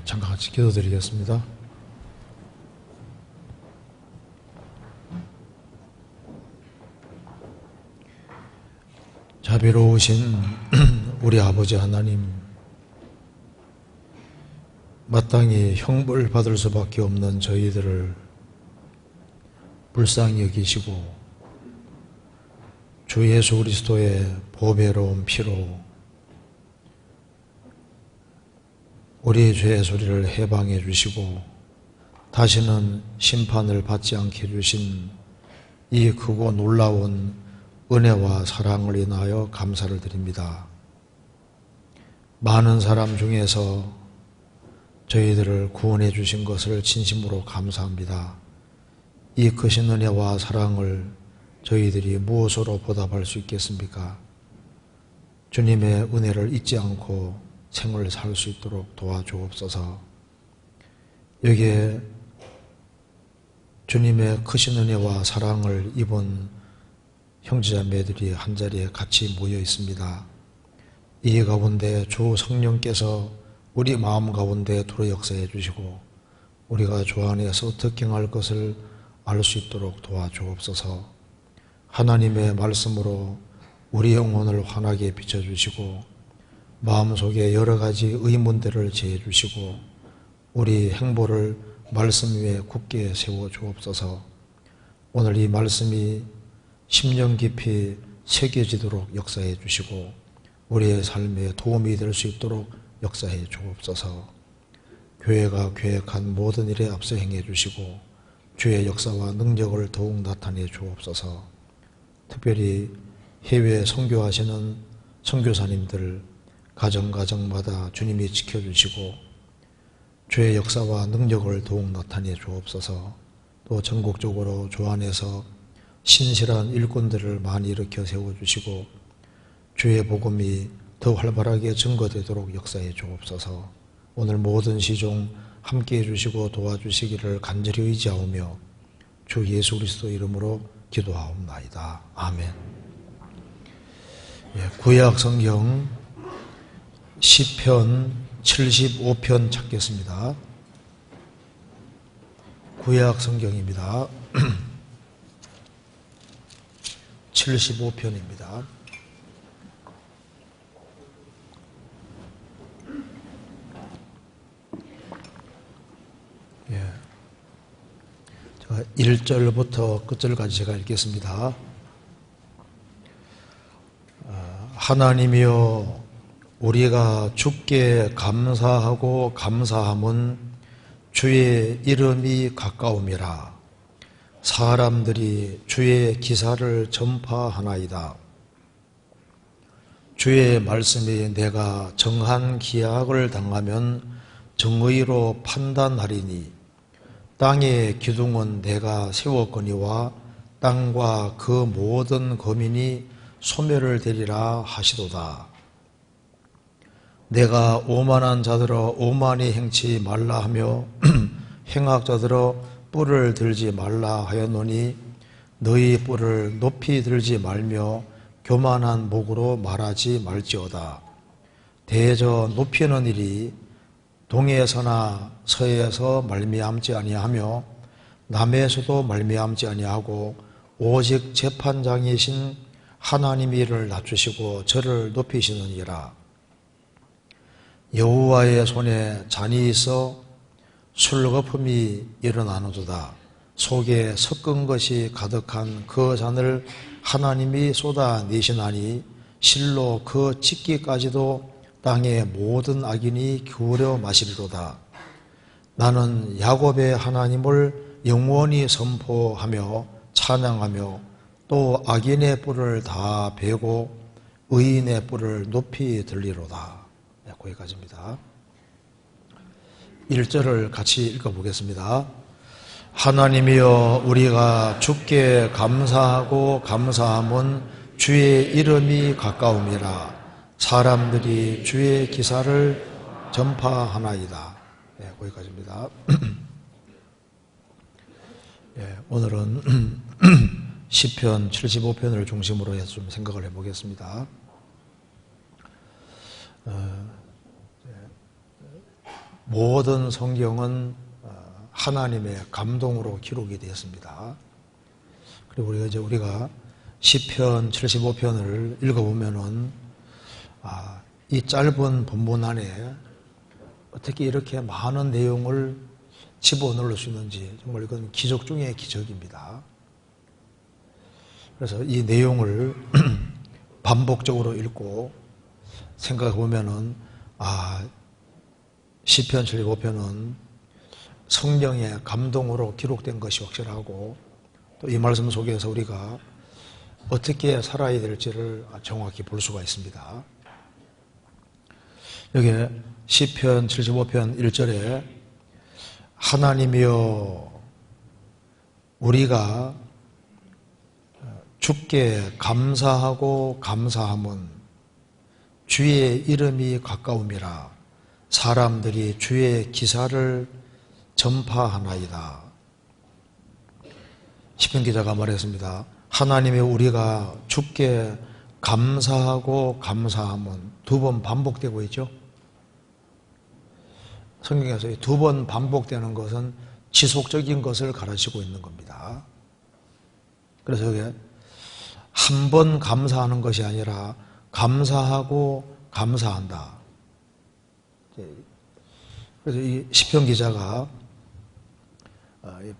잠깐 같이 기도드리겠습니다. 자비로우신 우리 아버지 하나님, 마땅히 형벌 받을 수밖에 없는 저희들을 불쌍히 여기시고 주 예수 그리스도의 보배로운 피로 우리의 죄의 소리를 해방해 주시고 다시는 심판을 받지 않게 해주신 이 크고 놀라운 은혜와 사랑을 인하여 감사를 드립니다. 많은 사람 중에서 저희들을 구원해 주신 것을 진심으로 감사합니다. 이 크신 은혜와 사랑을 저희들이 무엇으로 보답할 수 있겠습니까? 주님의 은혜를 잊지 않고 생을 살 수 있도록 도와주옵소서. 여기에 주님의 크신 은혜와 사랑을 입은 형제자매들이 한자리에 같이 모여 있습니다. 이 가운데 주 성령께서 우리 마음 가운데 들어 역사해 주시고 우리가 주 안에서 어떻게 행할 것을 알 수 있도록 도와주옵소서. 하나님의 말씀으로 우리 영혼을 환하게 비춰주시고 마음속에 여러 가지 의문들을 제해 주시고 우리 행보를 말씀 위에 굳게 세워 주옵소서. 오늘 이 말씀이 심령 깊이 새겨지도록 역사해 주시고 우리의 삶에 도움이 될 수 있도록 역사해 주옵소서. 교회가 계획한 모든 일에 앞서 행해 주시고 주의 역사와 능력을 더욱 나타내 주옵소서. 특별히 해외 선교하시는 선교사님들 가정가정마다 주님이 지켜주시고 주의 역사와 능력을 더욱 나타내 주옵소서. 또 전국적으로 주 안에서 신실한 일꾼들을 많이 일으켜 세워주시고 주의 복음이 더 활발하게 증거되도록 역사해 주옵소서. 오늘 모든 시종 함께해 주시고 도와주시기를 간절히 의지하오며 주 예수 그리스도 이름으로 기도하옵나이다. 아멘. 구약 성경 시편 75편 찾겠습니다. 구약 성경입니다. 75편입니다. 제가 1절부터 끝절까지 제가 읽겠습니다. 하나님이여, 우리가 주께 감사하고 감사함은 주의 이름이 가까움이라. 사람들이 주의 기사를 전파하나이다. 주의 말씀이 내가 정한 기약을 당하면 정의로 판단하리니 땅의 기둥은 내가 세웠거니와 땅과 그 모든 거민이 소멸을 되리라 하시도다. 내가 오만한 자들아 오만히 행치 말라 하며 행악자들아 뿔을 들지 말라 하였노니 너희 뿔을 높이 들지 말며 교만한 목으로 말하지 말지어다. 대저 높이는 일이 동에서나 서에서 말미암지 아니하며 남에서도 말미암지 아니하고 오직 재판장이신 하나님이 이를 낮추시고 저를 높이시느니라. 여호와의 손에 잔이 있어 술거품이 일어나는도다. 속에 섞은 것이 가득한 그 잔을 하나님이 쏟아내시나니 실로 그 찢기까지도 땅의 모든 악인이 기울여 마시리로다. 나는 야곱의 하나님을 영원히 선포하며 찬양하며 또 악인의 뿔을 다 베고 의인의 뿔을 높이 들리로다. 네, 거기까지입니다. 1절을 같이 읽어보겠습니다. 하나님이여, 우리가 주께 감사하고 감사함은 주의 이름이 가까움이라. 사람들이 주의 기사를 전파하나이다. 네, 거기까지입니다. 네, 오늘은 시편 75편을 중심으로 해서 좀 생각을 해보겠습니다. 모든 성경은 하나님의 감동으로 기록이 되었습니다. 그리고 우리가 시편 75편을 읽어보면은 이 짧은 본문 안에 어떻게 이렇게 많은 내용을 집어넣을 수 있는지 정말 이건 기적 중의 기적입니다. 그래서 이 내용을 반복적으로 읽고 생각해 보면은 시편 75편은 성령의 감동으로 기록된 것이 확실하고 또 이 말씀 속에서 우리가 어떻게 살아야 될지를 정확히 볼 수가 있습니다. 여기 시편 75편 1절에 하나님이여 우리가 주께 감사하고 감사함은 주의 이름이 가까움이라 사람들이 주의 기사를 전파하나이다. 시편 기자가 말했습니다. 하나님의 우리가 주께 감사하고 감사함은 두 번 반복되고 있죠. 성경에서 두 번 반복되는 것은 지속적인 것을 가르치고 있는 겁니다. 그래서 이게 한 번 감사하는 것이 아니라 감사하고 감사한다. 그래서 이 시편 기자가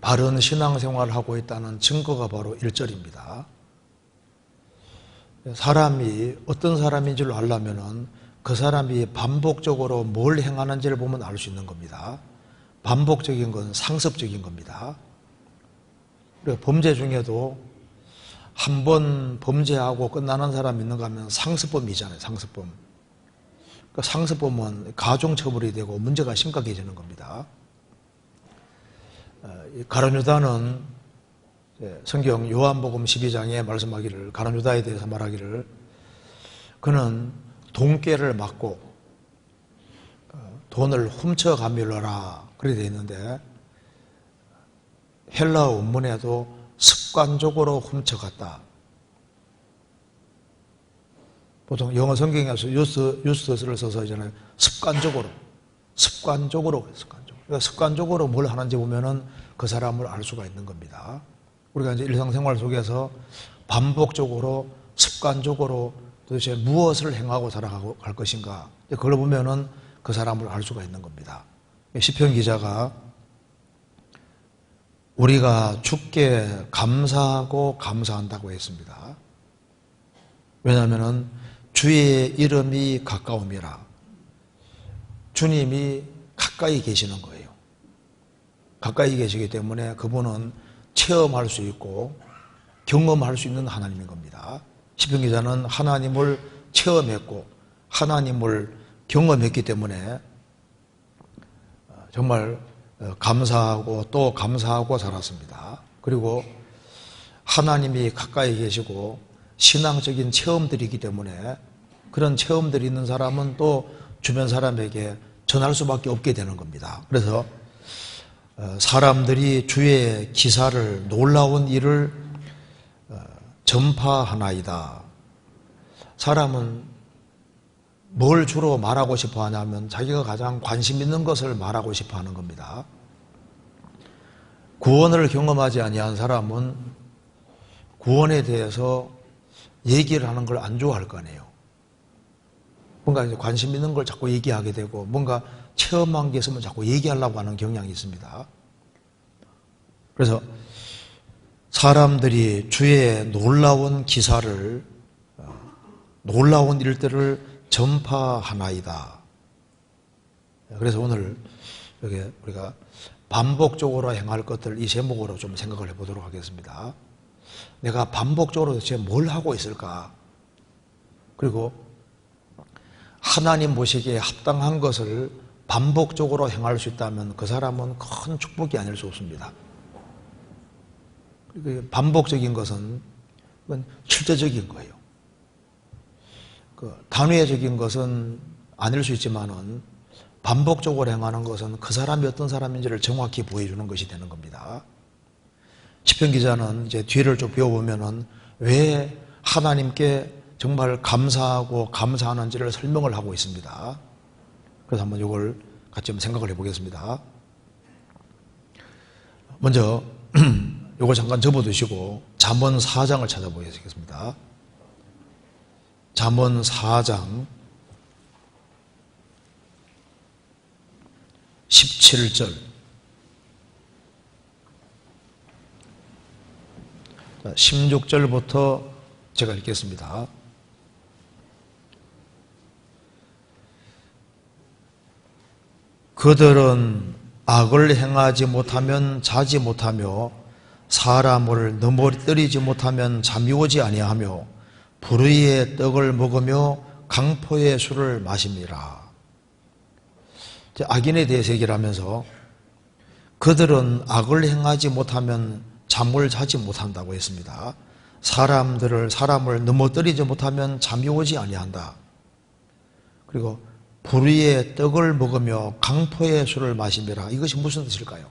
바른 신앙생활을 하고 있다는 증거가 바로 1절입니다. 사람이 어떤 사람인 줄 알려면 그 사람이 반복적으로 뭘 행하는지를 보면 알 수 있는 겁니다. 반복적인 건 상습적인 겁니다. 그리고 범죄 중에도 한 번 범죄하고 끝나는 사람이 있는가 하면 상습범이잖아요. 상습범. 그러니까 상습범은 가중처벌이 되고 문제가 심각해지는 겁니다. 가룟 유다는 성경 요한복음 12장에 말씀하기를 가룟 유다에 대해서 말하기를 그는 돈꾀를 맞고 돈을 훔쳐 가밀어라 그렇게 되어 있는데 헬라어 원문에도 습관적으로 훔쳐갔다. 보통 영어 성경에서 유스를 써서 있잖아요. 습관적으로. 그러니까 습관적으로 뭘 하는지 보면은 그 사람을 알 수가 있는 겁니다. 우리가 이제 일상생활 속에서 반복적으로, 습관적으로 도대체 무엇을 행하고 살아갈 것인가. 그걸 보면은 그 사람을 알 수가 있는 겁니다. 시편 기자가 우리가 주께 감사하고 감사한다고 했습니다. 왜냐하면은 주의 이름이 가까움이라. 주님이 가까이 계시는 거예요. 가까이 계시기 때문에 그분은 체험할 수 있고 경험할 수 있는 하나님인 겁니다. 시편 기자는 하나님을 체험했고 하나님을 경험했기 때문에 정말 감사하고 또 감사하고 살았습니다. 그리고 하나님이 가까이 계시고 신앙적인 체험들이 있기 때문에 그런 체험들이 있는 사람은 또 주변 사람에게 전할 수밖에 없게 되는 겁니다. 그래서 사람들이 주의 기사를 놀라운 일을 전파하나이다. 사람은 뭘 주로 말하고 싶어 하냐면 자기가 가장 관심 있는 것을 말하고 싶어 하는 겁니다. 구원을 경험하지 아니한 사람은 구원에 대해서 얘기를 하는 걸 안 좋아할 거 아니에요. 뭔가 이제 관심 있는 걸 자꾸 얘기하게 되고 뭔가 체험한 게 있으면 자꾸 얘기하려고 하는 경향이 있습니다. 그래서 사람들이 주의 놀라운 기사를, 놀라운 일들을 전파하나이다. 그래서 오늘 여기 우리가 반복적으로 행할 것들 이 제목으로 좀 생각을 해보도록 하겠습니다. 내가 반복적으로 도대체 뭘 하고 있을까? 그리고 하나님 보시기에 합당한 것을 반복적으로 행할 수 있다면 그 사람은 큰 축복이 아닐 수 없습니다. 반복적인 것은 그건 실제적인 거예요. 단회적인 것은 아닐 수 있지만은 반복적으로 행하는 것은 그 사람이 어떤 사람인지를 정확히 보여주는 것이 되는 겁니다. 시편 기자는 이제 뒤를 좀 배워보면은 왜 하나님께 정말 감사하고 감사하는지를 설명을 하고 있습니다. 그래서 한번 이걸 같이 한번 생각을 해보겠습니다. 먼저 요거 잠깐 접어두시고 잠언 4장을 찾아보겠습니다. 잠언 4장 17절. 16절부터 제가 읽겠습니다. 그들은 악을 행하지 못하면 자지 못하며 사람을 넘어뜨리지 못하면 잠이 오지 아니하며 불의의 떡을 먹으며 강포의 술을 마십니다. 악인에 대해서 얘기를 하면서 그들은 악을 행하지 못하면 잠을 자지 못한다고 했습니다. 사람을 넘어뜨리지 못하면 잠이 오지 아니한다. 그리고 불의의 떡을 먹으며 강포의 술을 마시미라. 이것이 무슨 뜻일까요?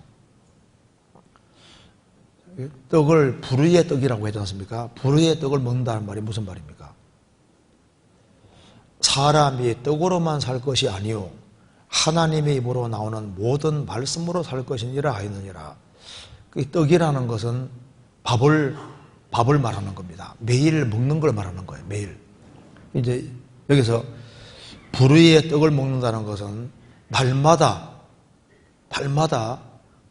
떡을 불의의 떡이라고 하지 않습니까? 불의의 떡을 먹는다는 말이 무슨 말입니까? 사람이 떡으로만 살 것이 아니요 하나님의 입으로 나오는 모든 말씀으로 살 것이니라 하였느니라. 그 떡이라는 것은 밥을 말하는 겁니다. 매일 먹는 걸 말하는 거예요. 매일. 이제 여기서 불의의 떡을 먹는다는 것은 날마다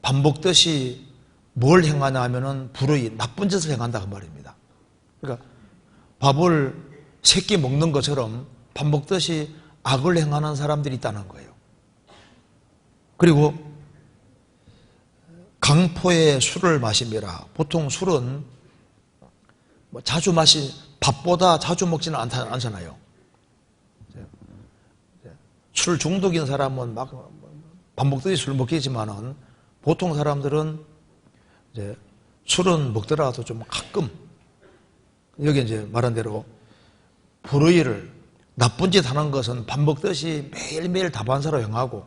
반복듯이 뭘 행하냐 하면은 불의, 나쁜 짓을 행한다 그 말입니다. 그러니까 밥을 세 끼 먹는 것처럼 반복듯이 악을 행하는 사람들이 있다는 거예요. 그리고 강포의 술을 마십니다. 보통 술은 자주 밥보다 자주 먹지는 않잖아요. 술 중독인 사람은 막 반복듯이 술 먹겠지만은 보통 사람들은 이제 술은 먹더라도 좀 가끔 여기 이제 말한 대로 불의를 나쁜 짓 하는 것은 반복듯이 매일매일 다반사로 행하고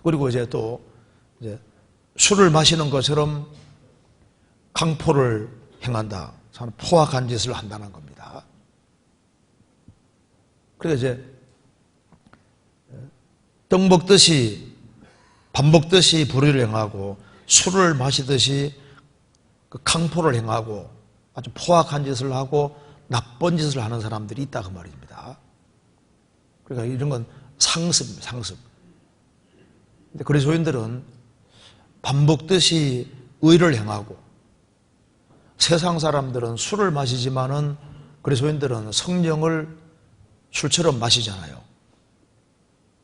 그리고 이제 또 이제 술을 마시는 것처럼 강포를 행한다. 포악한 짓을 한다는 겁니다. 그래서 이제 떡 먹듯이 반복듯이 불의를 행하고 술을 마시듯이 그 강포를 행하고 아주 포악한 짓을 하고 나쁜 짓을 하는 사람들이 있다 그 말입니다. 그러니까 이런 건 상습입니다. 상습. 근데 그리스도인들은 반복듯이 의를 행하고 세상 사람들은 술을 마시지만은 그리스도인들은 성령을 술처럼 마시잖아요.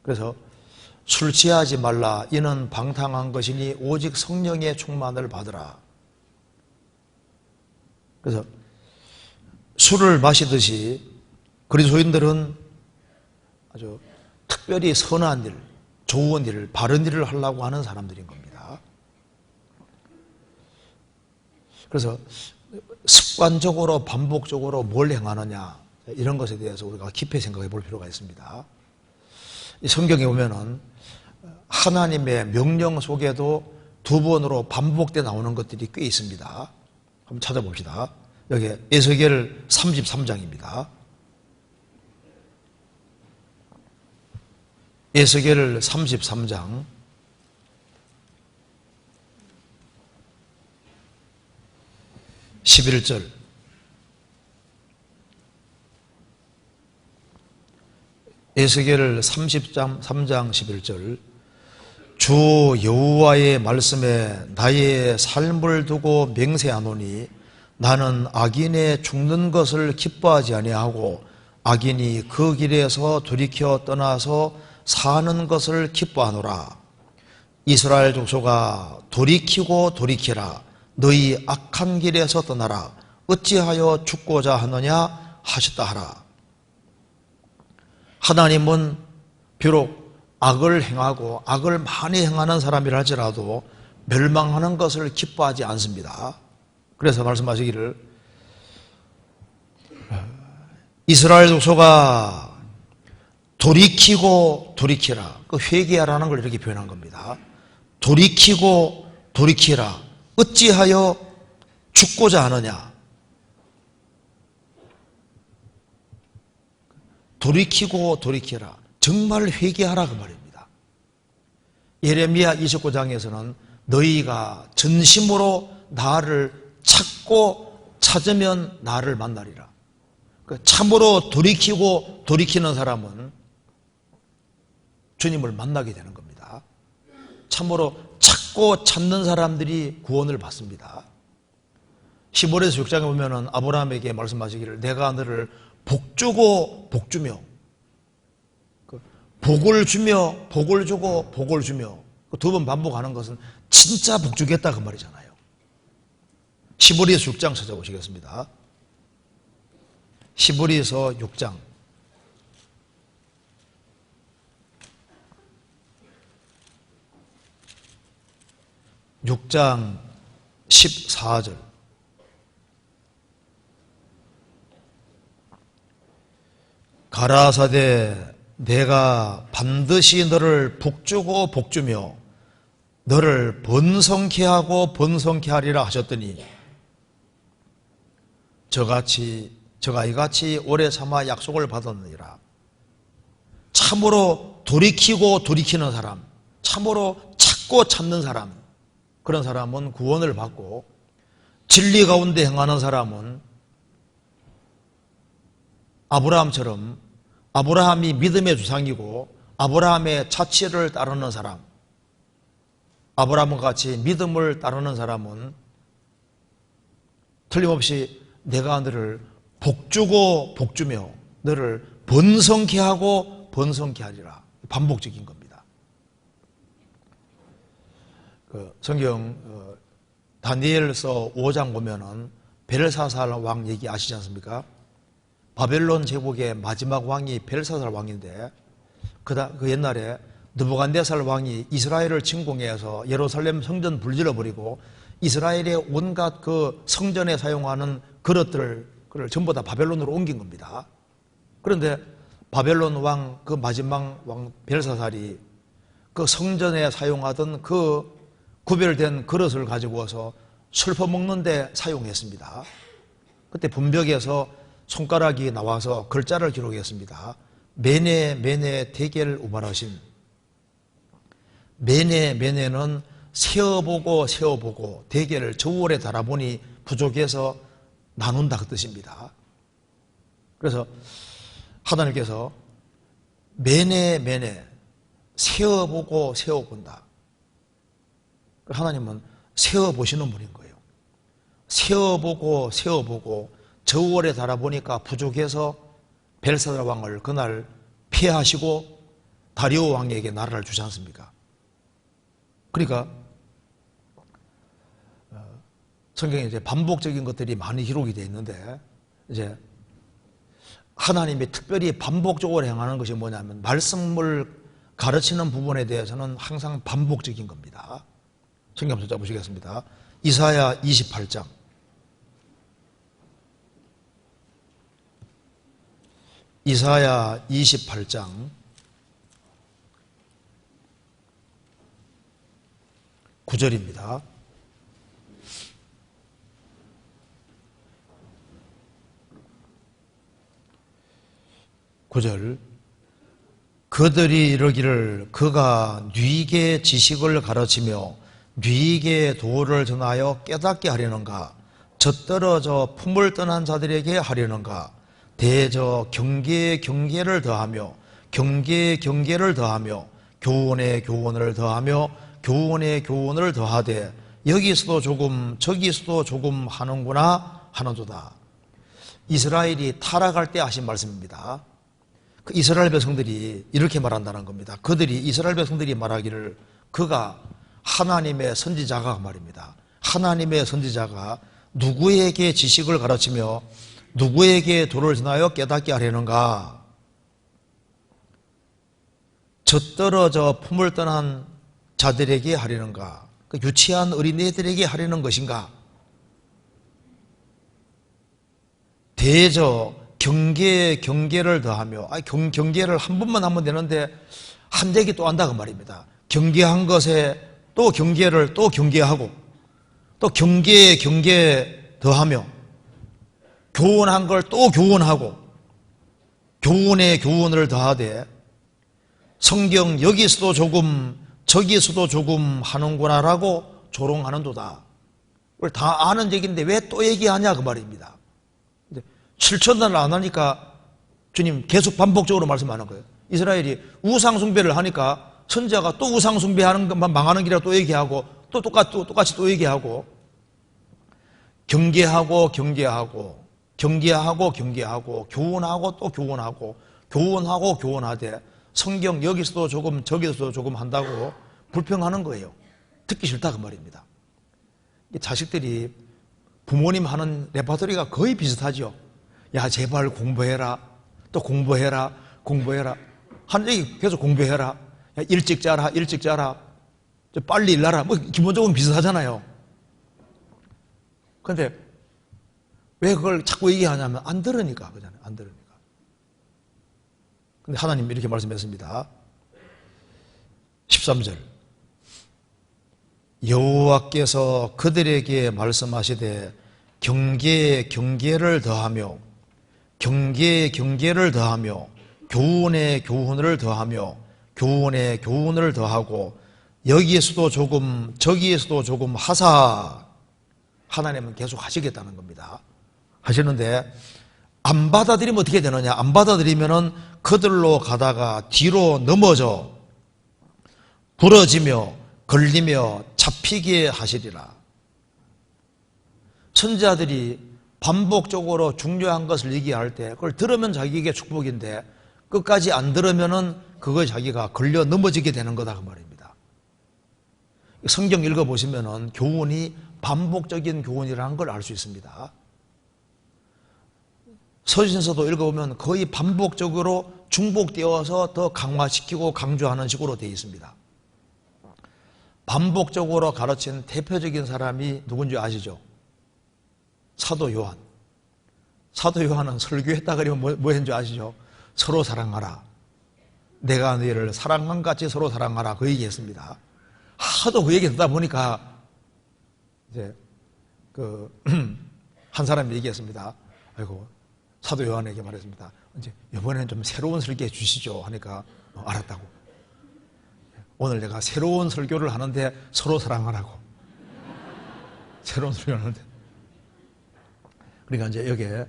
그래서 술 취하지 말라. 이는 방탕한 것이니 오직 성령의 충만을 받으라. 그래서 술을 마시듯이 그리스도인들은 아주 특별히 선한 일, 좋은 일, 바른 일을 하려고 하는 사람들인 겁니다. 그래서 습관적으로 반복적으로 뭘 행하느냐 이런 것에 대해서 우리가 깊이 생각해 볼 필요가 있습니다. 이 성경에 보면은 하나님의 명령 속에도 두 번으로 반복돼 나오는 것들이 꽤 있습니다. 한번 찾아봅시다. 여기 에스겔 33장입니다. 에스겔 33장 11절. 에스겔 33장 11절. 주 여호와의 말씀에 나의 삶을 두고 맹세하노니 나는 악인의 죽는 것을 기뻐하지 아니하고 악인이 그 길에서 돌이켜 떠나서 사는 것을 기뻐하노라. 이스라엘 족속아 돌이키고 돌이키라. 너희 악한 길에서 떠나라. 어찌하여 죽고자 하느냐 하셨다 하라. 하나님은 비록 악을 행하고 악을 많이 행하는 사람이라 할지라도 멸망하는 것을 기뻐하지 않습니다. 그래서 말씀하시기를 이스라엘 족속아 돌이키고 돌이키라. 그 회개하라는 걸 이렇게 표현한 겁니다. 돌이키고 돌이키라. 어찌하여 죽고자 하느냐. 돌이키고 돌이키라. 정말 회개하라 그 말입니다. 예레미야 29장에서는 너희가 전심으로 나를 찾고 찾으면 나를 만나리라. 참으로 돌이키고 돌이키는 사람은 주님을 만나게 되는 겁니다. 참으로 찾고 찾는 사람들이 구원을 받습니다. 15절에서 6장에 보면은 아브라함에게 말씀하시기를 내가 너를 복주고 복주며 복을 주며 복을 주고 복을 주며 두 번 반복하는 것은 진짜 복주겠다 그 말이잖아요. 15절에서 6장 찾아보시겠습니다. 15절에서 6장 6장 14절 가라사대 내가 반드시 너를 복주고 복주며 너를 번성케 하고 번성케 하리라 하셨더니 저가 이같이 오래 참아 약속을 받았느니라. 참으로 돌이키고 돌이키는 사람, 참으로 찾고 찾는 사람, 그런 사람은 구원을 받고 진리 가운데 행하는 사람은 아브라함처럼 아브라함이 믿음의 조상이고 아브라함의 자취를 따르는 사람, 아브라함과 같이 믿음을 따르는 사람은 틀림없이 내가 너를 복주고 복주며 너를 번성케 하고 번성케 하리라. 반복적인 겁니다. 성경 다니엘서 5장 보면은 벨사살 왕 얘기 아시지 않습니까? 바벨론 제국의 마지막 왕이 벨사살 왕인데 그 옛날에 느부갓네살 왕이 이스라엘을 침공해서 예루살렘 성전 불질러 버리고 이스라엘의 온갖 그 성전에 사용하는 그릇들을 전부 다 바벨론으로 옮긴 겁니다. 그런데 바벨론 왕 그 마지막 왕 벨사살이 그 성전에 사용하던 그 구별된 그릇을 가지고 와서 술 퍼먹는 데 사용했습니다. 그때 분벽에서 손가락이 나와서 글자를 기록했습니다. 메네 메네 대겔 우발하신. 메네 메네는 세어보고 세어보고 대겔을 저울에 달아보니 부족해서 나눈다 그 뜻입니다. 그래서 하나님께서 메네 메네 세어보고 세어본다. 하나님은 세어보시는 분인 거예요. 세어보고 세어보고 저울에 달아보니까 부족해서 벨사살 왕을 그날 폐하시고 다리오 왕에게 나라를 주지 않습니까? 그러니까 성경에 이제 반복적인 것들이 많이 기록이 되어 있는데 이제 하나님이 특별히 반복적으로 행하는 것이 뭐냐면 말씀을 가르치는 부분에 대해서는 항상 반복적인 겁니다. 성경 한번 찾아보시겠습니다. 이사야 28장 이사야 28장 9절입니다. 그들이 이르기를 그가 뉘게 지식을 가르치며 뉘게 도를 전하여 깨닫게 하려는가 젖떨어져 품을 떠난 자들에게 하려는가 대저 경계에 경계를 더하며 경계에 경계를 더하며 교훈에 교훈을 더하며 교훈에 교훈을 더하되 여기서도 조금 저기서도 조금 하는구나 하는도다. 이스라엘이 타락할 때 하신 말씀입니다. 그 이스라엘 백성들이 이렇게 말한다는 겁니다. 그들이 이스라엘 백성들이 말하기를 그가 하나님의 선지자가 말입니다. 하나님의 선지자가 누구에게 지식을 가르치며 누구에게 도를 전하여 깨닫게 하려는가? 젖떨어져 품을 떠난 자들에게 하려는가? 그 유치한 어린애들에게 하려는 것인가? 대저 경계에 경계를 더하며 경계를 한 번만 하면 되는데 한대기 또 한다 그 말입니다. 경계한 것에 또 경계를 또 경계하고 또 경계에 경계 더하며 교훈한 걸 또 교훈하고 교훈에 교훈을 더하되 성경 여기서도 조금 저기에서도 조금 하는구나라고 조롱하는도다. 그걸 다 아는 얘기인데 왜 또 얘기하냐 그 말입니다. 7천년을 안 하니까 주님 계속 반복적으로 말씀하는 거예요. 이스라엘이 우상숭배를 하니까 선지자가 또 우상숭배하는 것만 망하는 길이라 또 얘기하고 또 똑같이 또 얘기하고 경계하고 교훈하고 또 교훈하고 교훈하되 성경 여기서도 조금 저기서도 조금 한다고 불평하는 거예요. 듣기 싫다 그 말입니다. 자식들이 부모님 하는 레파토리가 거의 비슷하죠. 야 제발 공부해라, 또 공부해라 하는 얘기 계속 공부해라, 야, 일찍 자라 빨리 일나라, 뭐 기본적으로 비슷하잖아요. 그런데 왜 그걸 자꾸 얘기하냐면 안 들으니까 그잖아요. 안 들으니까. 근데 하나님 이렇게 말씀했습니다. 13절 여호와께서 그들에게 말씀하시되 경계에 경계를 더하며 경계에 경계를 더하며 교훈에 교훈을 더하며 교훈에 교훈을 더하고 여기에서도 조금 저기에서도 조금 하사. 하나님은 계속 하시겠다는 겁니다. 하시는데 안 받아들이면 어떻게 되느냐? 안 받아들이면은 그들로 가다가 뒤로 넘어져 부러지며 걸리며 잡히게 하시리라. 선지자들이 반복적으로 중요한 것을 얘기할 때 그걸 들으면 자기에게 축복인데 끝까지 안 들으면은 그거에 자기가 걸려 넘어지게 되는 거다 그 말입니다. 성경 읽어보시면은 교훈이 반복적인 교훈이라는 걸 알 수 있습니다. 서신서도 읽어보면 거의 반복적으로 중복되어서 더 강화시키고 강조하는 식으로 되어 있습니다. 반복적으로 가르친 대표적인 사람이 누군지 아시죠? 사도 요한. 사도 요한은 설교했다 그러면 뭐 했는지 아시죠? 서로 사랑하라. 내가 너희를 사랑한 같이 서로 사랑하라. 그 얘기했습니다. 하도 그 얘기 듣다 보니까 이제 한 사람이 얘기했습니다. 아이고 사도 요한에게 말했습니다. 이제 이번에는 좀 새로운 설교해 주시죠 하니까 알았다고. 오늘 내가 새로운 설교를 하는데 서로 사랑하라고. 새로운 설교를 하는데. 그러니까 이제 여기에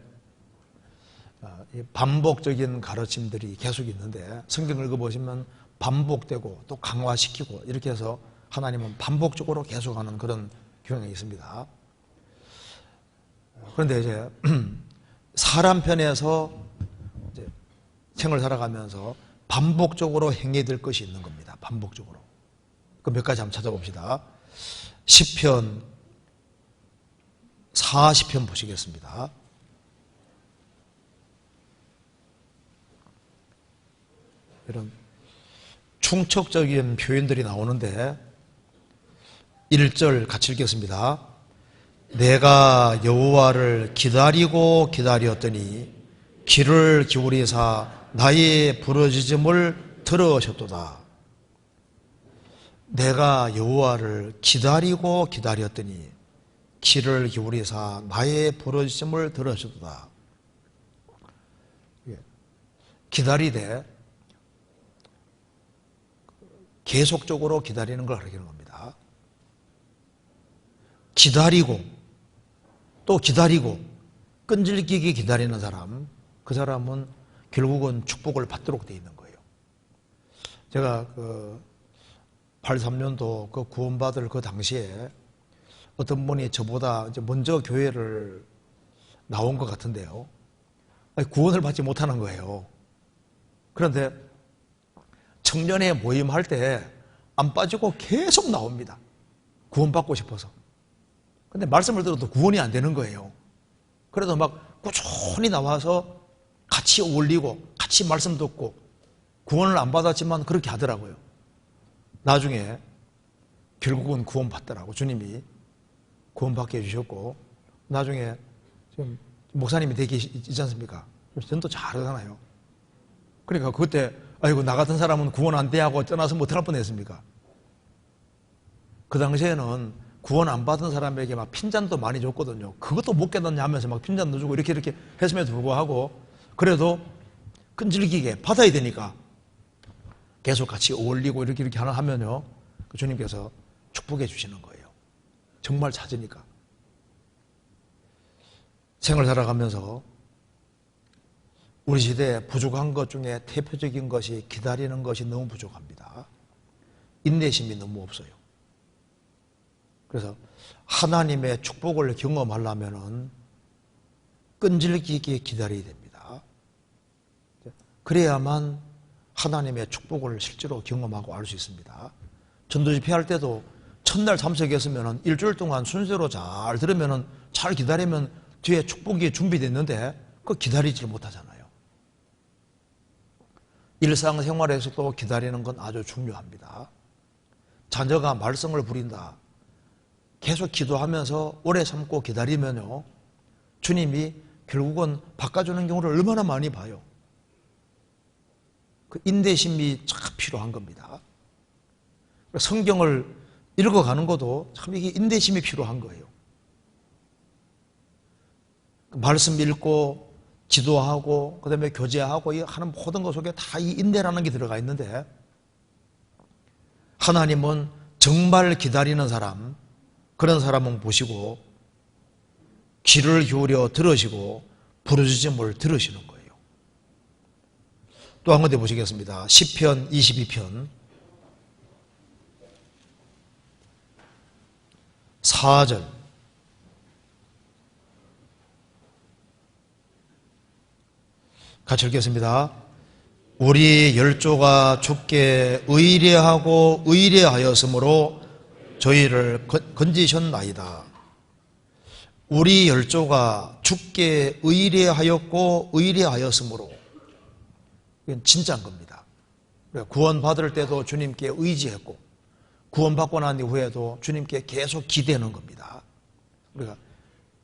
반복적인 가르침들이 계속 있는데 성경을 읽어보시면 반복되고 또 강화시키고 이렇게 해서 하나님은 반복적으로 계속하는 그런 경향이 있습니다. 그런데 이제 사람 편에서 이제 생을 살아가면서 반복적으로 행해야 될 것이 있는 겁니다. 반복적으로. 그 몇 가지 한번 찾아봅시다. 시편 40편 보시겠습니다. 이런 충척적인 표현들이 나오는데 1절 같이 읽겠습니다. 내가 여호와를 기다리고 기다렸더니 귀를 기울이사 나의 부르짖음을 들으셨도다. 내가 여호와를 기다리고 기다렸더니 귀를 기울이사 나의 부르짖음을 들으셨도다. 기다리되 계속적으로 기다리는 걸 가리키는 겁니다. 기다리고 또 기다리고 끈질기게 기다리는 사람, 그 사람은 결국은 축복을 받도록 되어 있는 거예요. 제가 83년도 그 구원받을 그 당시에 어떤 분이 저보다 이제 먼저 교회를 나온 것 같은데요. 구원을 받지 못하는 거예요. 그런데 청년회 모임할 때 안 빠지고 계속 나옵니다. 구원받고 싶어서. 근데 말씀을 들어도 구원이 안 되는 거예요. 그래도 막 꾸준히 나와서 같이 어울리고 같이 말씀 듣고 구원을 안 받았지만 그렇게 하더라고요. 나중에 결국은 구원받더라고. 주님이 구원받게 해주셨고 나중에 지금 목사님이 되게 있지 않습니까? 전도 잘하잖아요. 그러니까 그때 아이고 나 같은 사람은 구원 안 돼 하고 떠나서 못할 뻔했습니까? 그 당시에는 구원 안 받은 사람에게 막 핀잔도 많이 줬거든요. 그것도 못 깨닫냐 하면서 막 핀잔도 주고 이렇게 했음에도 불구하고 그래도 끈질기게 받아야 되니까 계속 같이 어울리고 이렇게 하면요 주님께서 축복해 주시는 거예요. 정말 찾으니까. 생을 살아가면서 우리 시대에 부족한 것 중에 대표적인 것이 기다리는 것이 너무 부족합니다. 인내심이 너무 없어요. 그래서 하나님의 축복을 경험하려면 끈질기게 기다려야 됩니다. 그래야만 하나님의 축복을 실제로 경험하고 알 수 있습니다. 전도 집회할 때도 첫날 참석했으면 일주일 동안 순서로 잘 들으면 잘 기다리면 뒤에 축복이 준비됐는데 그거 기다리질 못하잖아요. 일상생활에서도 기다리는 건 아주 중요합니다. 자녀가 말썽을 부린다. 계속 기도하면서 오래 참고 기다리면요, 주님이 결국은 바꿔주는 경우를 얼마나 많이 봐요. 그 인내심이 참 필요한 겁니다. 성경을 읽어가는 것도 참 이게 인내심이 필요한 거예요. 말씀 읽고 기도하고 그다음에 교제하고 하는 모든 것 속에 다 이 인내라는 게 들어가 있는데, 하나님은 정말 기다리는 사람, 그런 사람은 보시고 귀를 기울여 들으시고 부르짖음을 들으시는 거예요. 또 한 군데 보시겠습니다. 시편 22편 4절. 같이 읽겠습니다. 우리 열조가 주께 의뢰하고 의뢰하였으므로 저희를 건지셨나이다. 우리 열조가 주께 의뢰하였고 의뢰하였으므로, 이건 진짜인 겁니다. 구원받을 때도 주님께 의지했고 구원받고 난 이후에도 주님께 계속 기대는 겁니다. 우리가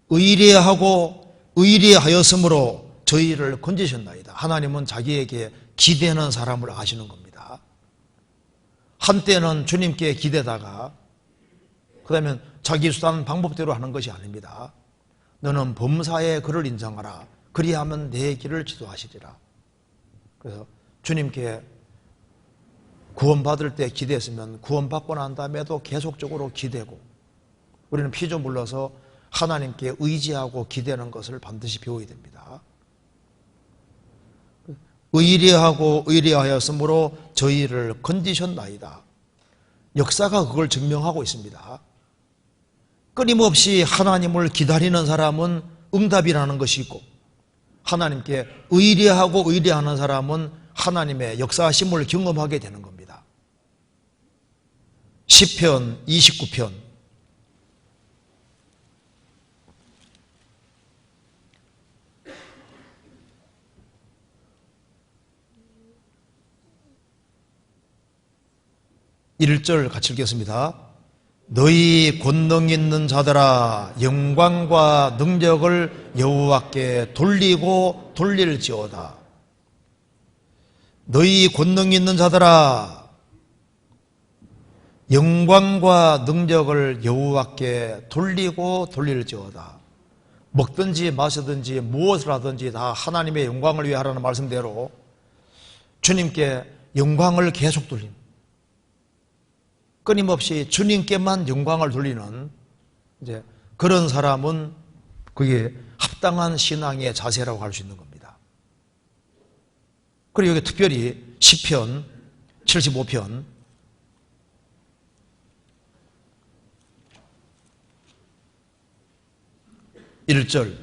의뢰하고 의뢰하였으므로 저희를 건지셨나이다. 하나님은 자기에게 기대는 사람을 아시는 겁니다. 한때는 주님께 기대다가 그 다음에 자기 수단 방법대로 하는 것이 아닙니다. 너는 범사에 그를 인정하라. 그리하면 내 길을 지도하시리라. 그래서 주님께 구원받을 때 기대했으면 구원받고 난 다음에도 계속적으로 기대고, 우리는 피조 물러서 하나님께 의지하고 기대는 것을 반드시 배워야 됩니다. 의뢰하고 의뢰하였으므로 저희를 건지셨나이다. 역사가 그걸 증명하고 있습니다. 끊임없이 하나님을 기다리는 사람은 응답이라는 것이 있고, 하나님께 의뢰하고 의뢰하는 사람은 하나님의 역사하심을 경험하게 되는 겁니다. 시편 29편 1절 같이 읽겠습니다. 너희 권능 있는 자들아, 영광과 능력을 여호와께 돌리고 돌릴지어다. 너희 권능 있는 자들아, 영광과 능력을 여호와께 돌리고 돌릴지어다. 먹든지 마시든지 무엇을 하든지 다 하나님의 영광을 위해 하라는 말씀대로 주님께 영광을 계속 돌립니다. 끊임없이 주님께만 영광을 돌리는 이제 그런 사람은 그게 합당한 신앙의 자세라고 할 수 있는 겁니다. 그리고 여기 특별히 시편 75편 1절.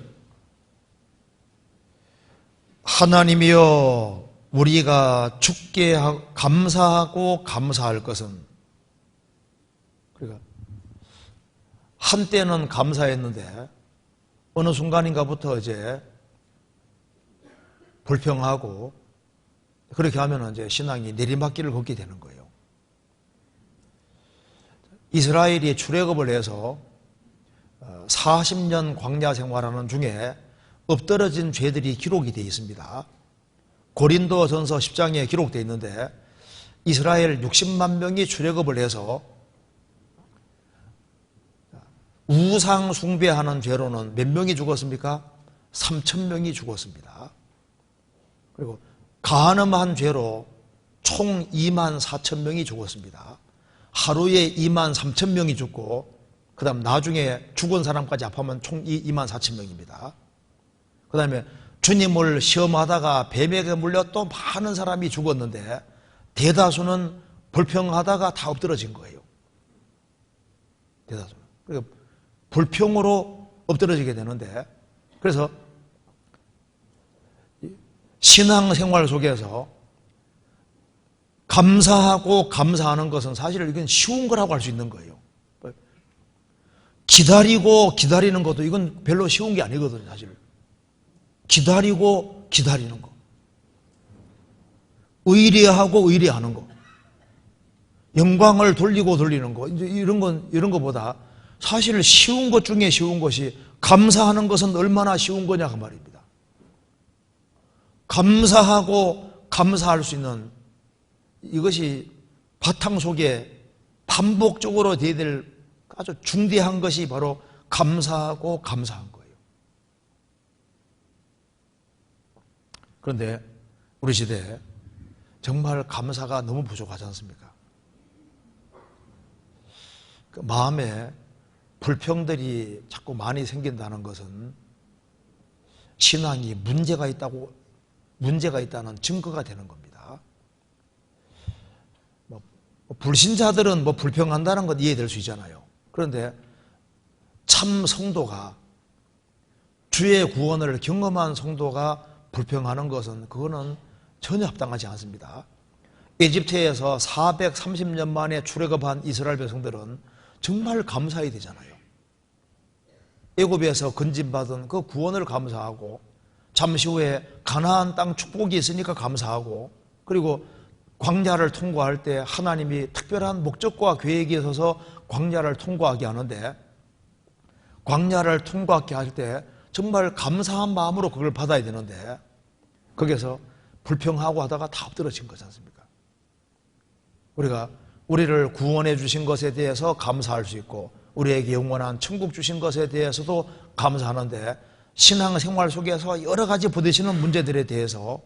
하나님이여, 우리가 주께 감사하고 감사할 것은, 그러니까 한때는 감사했는데 어느 순간인가부터 이제 불평하고 그렇게 하면 이제 신앙이 내리막길을 걷게 되는 거예요. 이스라엘이 출애굽을 해서 40년 광야 생활하는 중에 엎드러진 죄들이 기록이 되어 있습니다. 고린도전서 10장에 기록되어 있는데 이스라엘 60만 명이 출애굽을 해서 우상 숭배하는 죄로는 몇 명이 죽었습니까? 3,000명이 죽었습니다. 그리고 간음한 죄로 총 24,000명이 죽었습니다. 하루에 2만 3천 명이 죽고 그 다음 나중에 죽은 사람까지 합하면 총 2만 4천 명입니다. 그 다음에 주님을 시험하다가 뱀에게 물려 또 많은 사람이 죽었는데 대다수는 불평하다가 다 엎드러진 거예요. 대다수는. 그러니까 불평으로 엎드러지게 되는데, 그래서 신앙생활 속에서 감사하고 감사하는 것은 사실 이건 쉬운 거라고 할 수 있는 거예요. 기다리고 기다리는 것도 이건 별로 쉬운 게 아니거든요, 사실. 기다리고 기다리는 거. 의뢰하고 의뢰하는 거. 영광을 돌리고 돌리는 거. 이제 이런 거보다 사실 쉬운 것 중에 쉬운 것이 감사하는 것은 얼마나 쉬운 거냐 그 말입니다. 감사하고 감사할 수 있는 이것이 바탕 속에 반복적으로 돼야 될 아주 중대한 것이 바로 감사하고 감사한 거예요. 그런데 우리 시대에 정말 감사가 너무 부족하지 않습니까? 그 마음에 불평들이 자꾸 많이 생긴다는 것은 신앙이 문제가 있다는 증거가 되는 겁니다. 불신자들은 불평한다는 건 이해될 수 있잖아요. 그런데 참 성도가, 주의 구원을 경험한 성도가 불평하는 것은 그거는 전혀 합당하지 않습니다. 에집트에서 430년 만에 출애굽한 이스라엘 백성들은 정말 감사해야 되잖아요. 애굽에서 건진받은 그 구원을 감사하고, 잠시 후에 가나안 땅 축복이 있으니까 감사하고, 그리고 광야를 통과할 때 하나님이 특별한 목적과 계획이 있어서 광야를 통과하게 하는데, 광야를 통과하게 할 때 정말 감사한 마음으로 그걸 받아야 되는데 거기서 불평하고 하다가 다 엎드러진 거지 않습니까? 우리가 우리를 구원해 주신 것에 대해서 감사할 수 있고 우리에게 영원한 천국 주신 것에 대해서도 감사하는데, 신앙생활 속에서 여러 가지 부딪히는 문제들에 대해서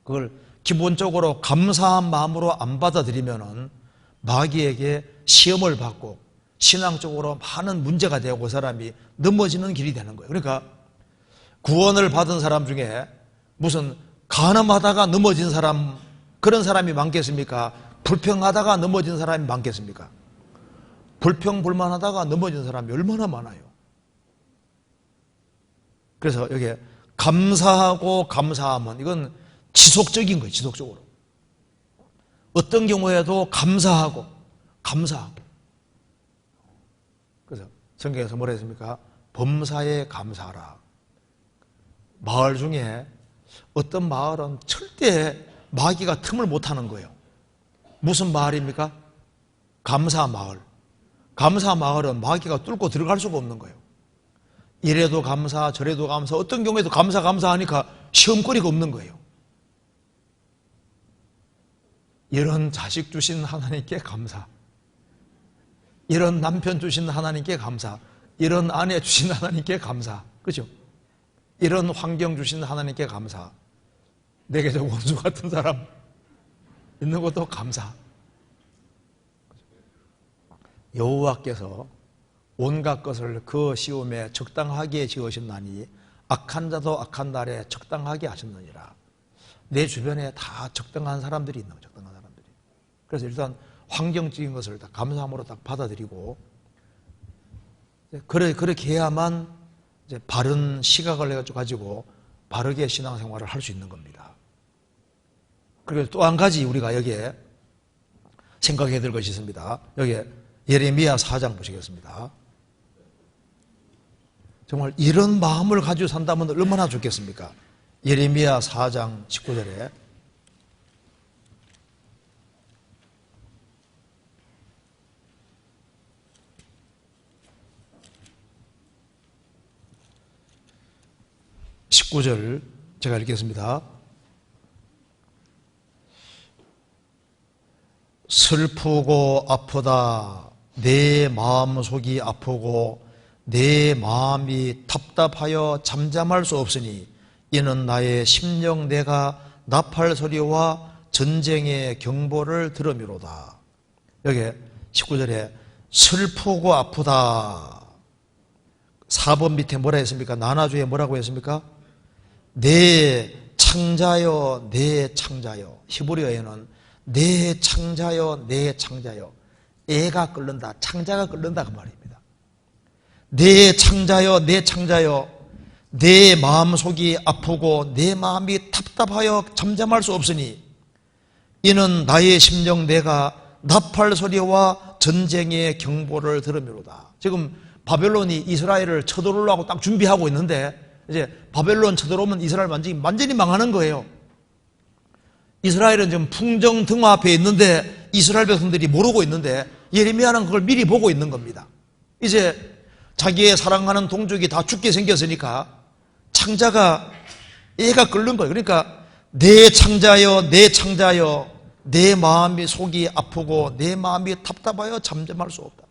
그걸 기본적으로 감사한 마음으로 안 받아들이면은 마귀에게 시험을 받고 신앙적으로 많은 문제가 되고 그 사람이 넘어지는 길이 되는 거예요. 그러니까 구원을 받은 사람 중에 무슨 간음하다가 넘어진 사람, 그런 사람이 많겠습니까? 불평하다가 넘어진 사람이 많겠습니까? 불평불만하다가 넘어진 사람이 얼마나 많아요. 그래서 여기에 감사하고 감사함은 이건 지속적인 거예요. 지속적으로. 어떤 경우에도 감사하고 그래서 성경에서 뭐라 했습니까? 범사에 감사하라. 마을 중에 어떤 마을은 절대 마귀가 틈을 못하는 거예요. 무슨 마을입니까? 감사 마을. 감사 마을은 마귀가 뚫고 들어갈 수가 없는 거예요. 이래도 감사, 저래도 감사, 어떤 경우에도 감사하니까 시험거리가 없는 거예요. 이런 자식 주신 하나님께 감사, 이런 남편 주신 하나님께 감사, 이런 아내 주신 하나님께 감사, 그죠? 이런 환경 주신 하나님께 감사, 내게 저 원수 같은 사람 있는 것도 감사. 여호와께서 온갖 것을 그 시험에 적당하게 지으셨나니 악한 자도 악한 날에 적당하게 하셨느니라. 내 주변에 다 적당한 사람들이 있는 거죠. 적당한 사람들이. 그래서 일단 환경적인 것을 다 감사함으로 딱 받아들이고, 그렇게 해야만 이제 바른 시각을 가지고 바르게 신앙생활을 할 수 있는 겁니다. 그리고 또 한 가지 우리가 여기에 생각해야 될 것이 있습니다. 여기에 예레미야 4장 보시겠습니다. 정말 이런 마음을 가지고 산다면 얼마나 좋겠습니까? 예레미야 4장 19절에 제가 읽겠습니다. 슬프고 아프다. 내 마음속이 아프고 내 마음이 답답하여 잠잠할 수 없으니 이는 나의 심령 내가 나팔 소리와 전쟁의 경보를 들음이로다. 여기 19절에 슬프고 아프다. 4번 밑에 뭐라 했습니까? 나나주에 뭐라고 했습니까? 내 창자여 내 창자여. 히브리어에는 내 창자여 내 창자여. 애가 끓는다, 창자가 끓는다 그 말입니다. 내 창자여 내 창자여, 내 마음속이 아프고 내 마음이 답답하여 잠잠할 수 없으니 이는 나의 심령 내가 나팔 소리와 전쟁의 경보를 들으미로다. 지금 바벨론이 이스라엘을 쳐들어오려고 딱 준비하고 있는데 이제 바벨론 쳐들어오면 이스라엘 완전히 망하는 거예요. 이스라엘은 지금 풍정등화 앞에 있는데 이스라엘 백성들이 모르고 있는데 예레미야는 그걸 미리 보고 있는 겁니다. 이제 자기의 사랑하는 동족이 다 죽게 생겼으니까 창자가 애가 끓는 거예요. 그러니까 내 창자여 내 창자여, 내 마음이 속이 아프고 내 마음이 답답하여 잠잠할 수 없다.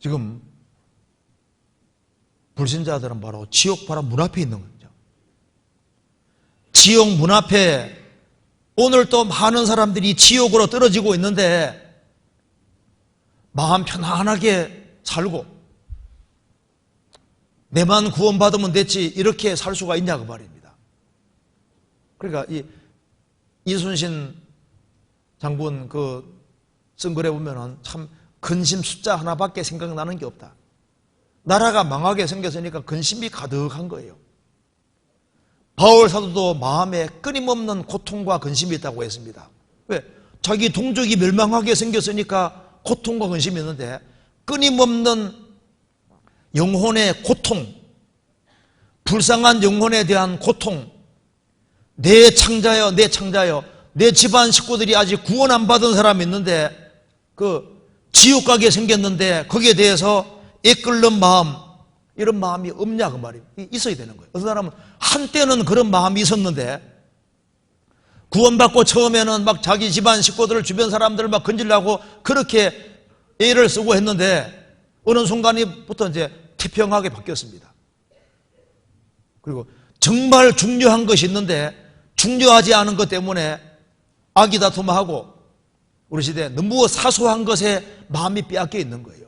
지금 불신자들은 바로 지옥 바로 문 앞에 있는 거죠. 지옥 문 앞에 오늘 또 많은 사람들이 지옥으로 떨어지고 있는데 마음 편안하게 살고 내만 구원받으면 됐지 이렇게 살 수가 있냐 그 말입니다. 그러니까 이순신 장군 쓴 글에 보면은 참 근심 숫자 하나밖에 생각나는 게 없다. 나라가 망하게 생겼으니까 근심이 가득한 거예요. 바울 사도도 마음에 끊임없는 고통과 근심이 있다고 했습니다. 왜? 자기 동족이 멸망하게 생겼으니까 고통과 근심이 있는데 끊임없는 영혼의 고통, 불쌍한 영혼에 대한 고통, 내 창자여 내 창자여, 내 집안 식구들이 아직 구원 안 받은 사람이 있는데 지옥 가게 생겼는데 거기에 대해서 애끓는 마음, 이런 마음이 없냐 그 말이에요. 있어야 되는 거예요. 어떤 사람은 한때는 그런 마음이 있었는데 구원받고 처음에는 막 자기 집안 식구들을 주변 사람들을 막 건지려고 그렇게 애를 쓰고 했는데 어느 순간부터 이제 태평하게 바뀌었습니다. 그리고 정말 중요한 것이 있는데 중요하지 않은 것 때문에 아기다툼하고 우리 시대에 너무 사소한 것에 마음이 빼앗겨 있는 거예요.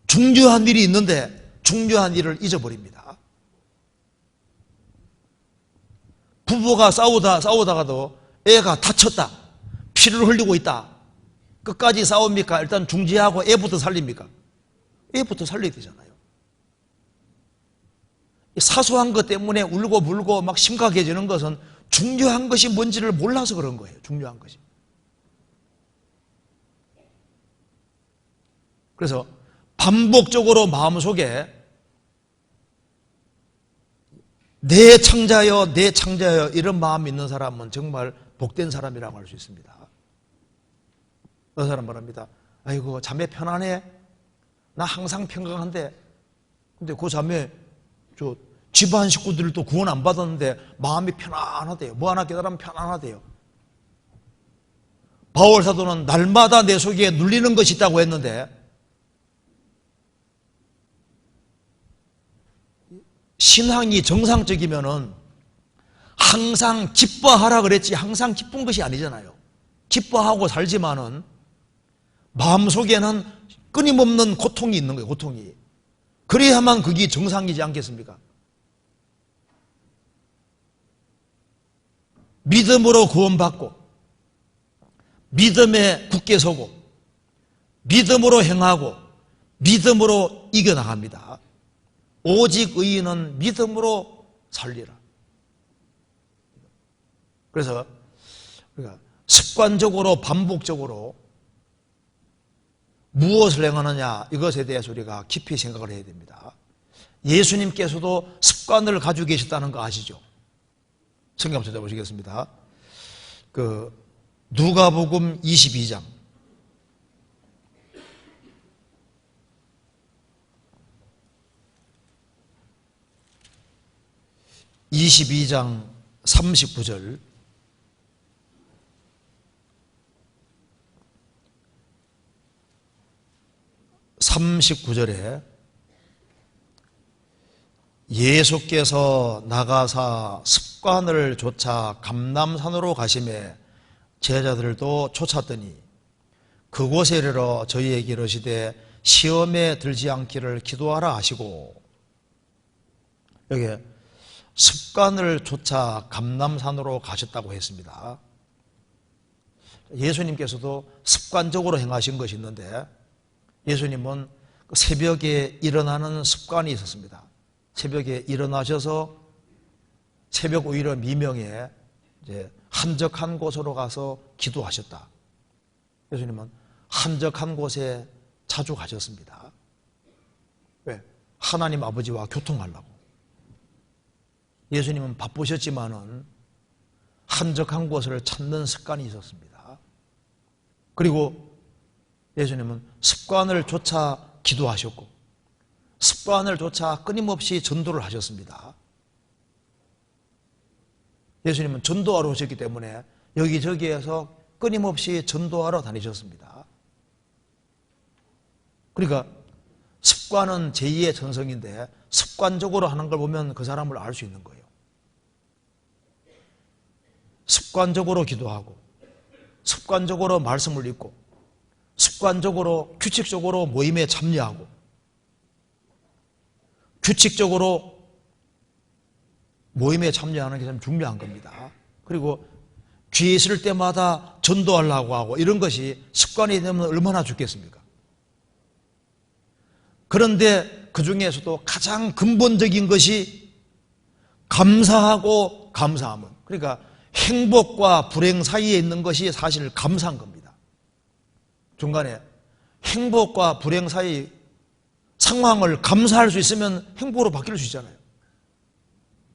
중요한 일이 있는데 중요한 일을 잊어버립니다. 부부가 싸우다가도 애가 다쳤다, 피를 흘리고 있다, 끝까지 싸웁니까? 일단 중지하고 애부터 살립니까? 애부터 살려야 되잖아요. 사소한 것 때문에 울고 불고 막 심각해지는 것은 중요한 것이 뭔지를 몰라서 그런 거예요. 중요한 것이. 그래서 반복적으로 마음속에 내 창자여 내 창자여 이런 마음이 있는 사람은 정말 복된 사람이라고 할 수 있습니다. 어떤 사람 말합니다. 아이고 자매 편안해? 나 항상 평강한데 근데 그 자매 집안 식구들도 구원 안 받았는데 마음이 편안하대요. 뭐 하나 깨달으면 편안하대요. 바울 사도는 날마다 내 속에 눌리는 것이 있다고 했는데 신앙이 정상적이면은 항상 기뻐하라 그랬지 항상 기쁜 것이 아니잖아요. 기뻐하고 살지만은 마음속에는 끊임없는 고통이 있는 거예요. 고통이. 그래야만 그게 정상이지 않겠습니까? 믿음으로 구원받고 믿음에 굳게 서고 믿음으로 행하고 믿음으로 이겨나갑니다. 오직 의인은 믿음으로 살리라. 그래서 우리가 습관적으로 반복적으로 무엇을 행하느냐 이것에 대해서 우리가 깊이 생각을 해야 됩니다. 예수님께서도 습관을 가지고 계셨다는 거 아시죠? 성경 한번 찾아보시겠습니다. 누가복음 22장 22장 39절 39절에 예수께서 나가사 습관을 좇아 감람산으로 가심에 제자들도 쫓았더니 그곳에 이르러 저희에게 이르시되 시험에 들지 않기를 기도하라 하시고, 여기 습관을 좇아 감람산으로 가셨다고 했습니다. 예수님께서도 습관적으로 행하신 것이 있는데, 예수님은 새벽에 일어나는 습관이 있었습니다. 새벽에 일어나셔서 새벽 오히려 미명에 이제 한적한 곳으로 가서 기도하셨다. 예수님은 한적한 곳에 자주 가셨습니다. 왜? 하나님 아버지와 교통하려고. 예수님은 바쁘셨지만은 한적한 곳을 찾는 습관이 있었습니다. 그리고 예수님은 습관을 좇아 기도하셨고, 습관을 좇아 끊임없이 전도를 하셨습니다. 예수님은 전도하러 오셨기 때문에 여기저기에서 끊임없이 전도하러 다니셨습니다. 그러니까 습관은 제2의 전성인데 습관적으로 하는 걸 보면 그 사람을 알 수 있는 거예요. 습관적으로 기도하고, 습관적으로 말씀을 읽고, 습관적으로 규칙적으로 모임에 참여하고, 규칙적으로 모임에 참여하는 게 참 중요한 겁니다. 그리고 기회 있을 때마다 전도하려고 하고 이런 것이 습관이 되면 얼마나 좋겠습니까? 그런데 그 중에서도 가장 근본적인 것이 감사하고 감사함은, 그러니까 행복과 불행 사이에 있는 것이 사실 감사한 겁니다. 중간에 행복과 불행 사이 상황을 감사할 수 있으면 행복으로 바뀔 수 있잖아요.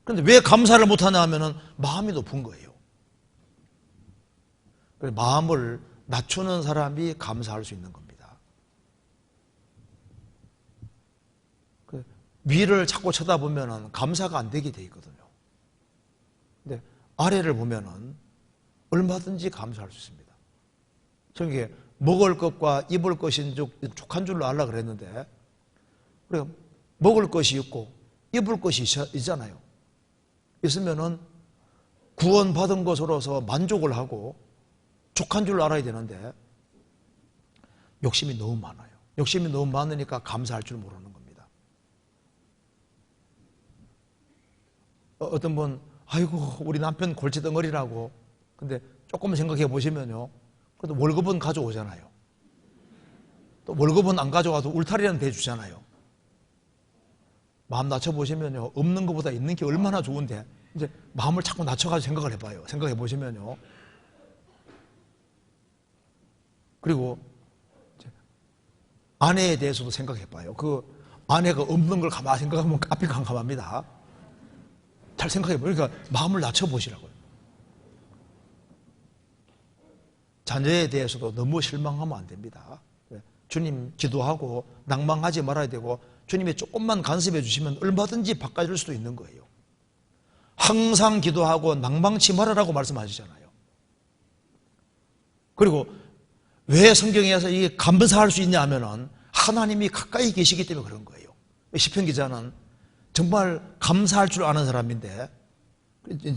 그런데 왜 감사를 못하냐 하면은 마음이 높은 거예요. 마음을 낮추는 사람이 감사할 수 있는 겁니다. 위를 자꾸 쳐다보면은 감사가 안 되게 돼 있거든요. 근데 아래를 보면은 얼마든지 감사할 수 있습니다. 저게 먹을 것과 입을 것인 족한 줄로 알라 그랬는데, 우리가 먹을 것이 있고 입을 것이 있잖아요. 있으면은 구원받은 것으로서 만족을 하고 족한 줄 알아야 되는데 욕심이 너무 많아요. 욕심이 너무 많으니까 감사할 줄 모르는 겁니다. 어떤 분, 아이고 우리 남편 골치덩어리라고. 근데 조금 생각해 보시면요, 그래도 월급은 가져오잖아요. 또 월급은 안 가져와도 울타리는 대주잖아요. 마음 낮춰보시면요, 없는 것보다 있는 게 얼마나 좋은데, 이제 마음을 자꾸 낮춰가지고 생각을 해봐요. 생각해 보시면요. 그리고 아내에 대해서도 생각해봐요. 그 아내가 없는 걸 가만히 생각하면 앞이 깜깜합니다. 잘 생각해봐요. 그러니까 마음을 낮춰보시라고요. 자녀에 대해서도 너무 실망하면 안 됩니다. 주님 기도하고 낭망하지 말아야 되고, 주님이 조금만 간섭해 주시면 얼마든지 바꿔줄 수도 있는 거예요. 항상 기도하고 낭망치 말아라고 말씀하시잖아요. 그리고 왜 성경에서 이게 감사할 수 있냐 하면은 하나님이 가까이 계시기 때문에 그런 거예요. 시편 기자는 정말 감사할 줄 아는 사람인데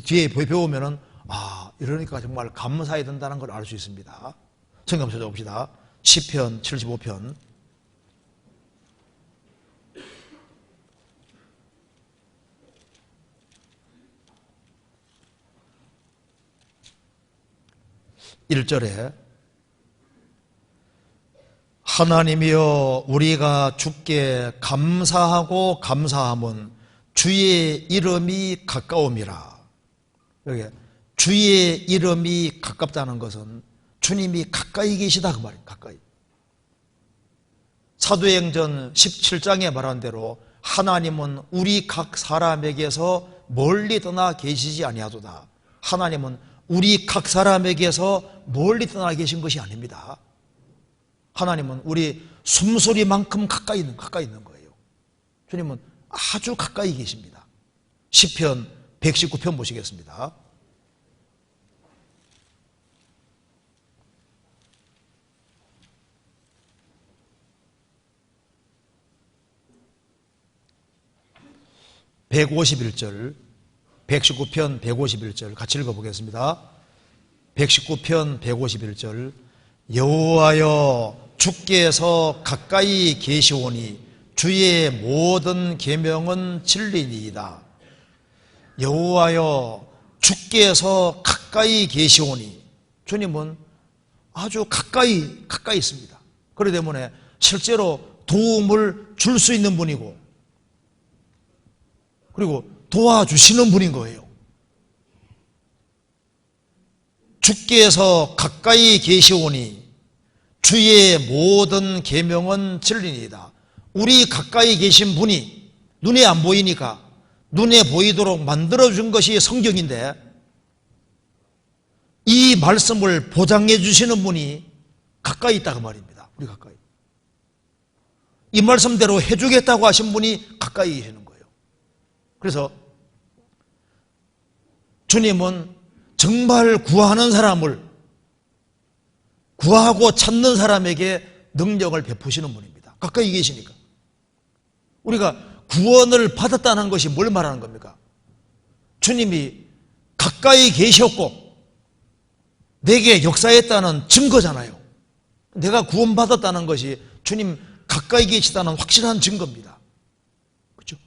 뒤에 배우면은 이러니까 정말 감사해야 된다는 걸 알 수 있습니다. 성경 찾아봅시다. 시편 75편 1절에 하나님이여 우리가 주께 감사하고 감사함은 주의 이름이 가까움이라. 여기 주의 이름이 가깝다는 것은 주님이 가까이 계시다 그 말이에요. 가까이. 사도행전 17장에 말한 대로 하나님은 우리 각 사람에게서 멀리 떠나 계시지 아니하도다. 하나님은 우리 각 사람에게서 멀리 떠나 계신 것이 아닙니다. 하나님은 우리 숨소리만큼 가까이 있는 거예요. 주님은 아주 가까이 계십니다. 시편 119편 보시겠습니다. 151절, 119편 151절 같이 읽어보겠습니다. 119편 151절. 여호와여 주께서 가까이 계시오니 주의 모든 계명은 진리니이다. 여호와여 주께서 가까이 계시오니, 주님은 아주 가까이 있습니다. 그렇기 때문에 실제로 도움을 줄 수 있는 분이고, 그리고 도와주시는 분인 거예요. 주께서 가까이 계시오니 주의 모든 계명은 진리니이다. 우리 가까이 계신 분이 눈에 안 보이니까 눈에 보이도록 만들어준 것이 성경인데, 이 말씀을 보장해 주시는 분이 가까이 있다 그 말입니다. 우리 가까이. 이 말씀대로 해주겠다고 하신 분이 가까이 계시는 거예요. 그래서 주님은 정말 구하는 사람을, 구하고 찾는 사람에게 능력을 베푸시는 분입니다. 가까이 계시니까. 우리가 구원을 받았다는 것이 뭘 말하는 겁니까? 주님이 가까이 계셨고 내게 역사했다는 증거잖아요. 내가 구원받았다는 것이 주님 가까이 계시다는 확실한 증거입니다. 그렇죠?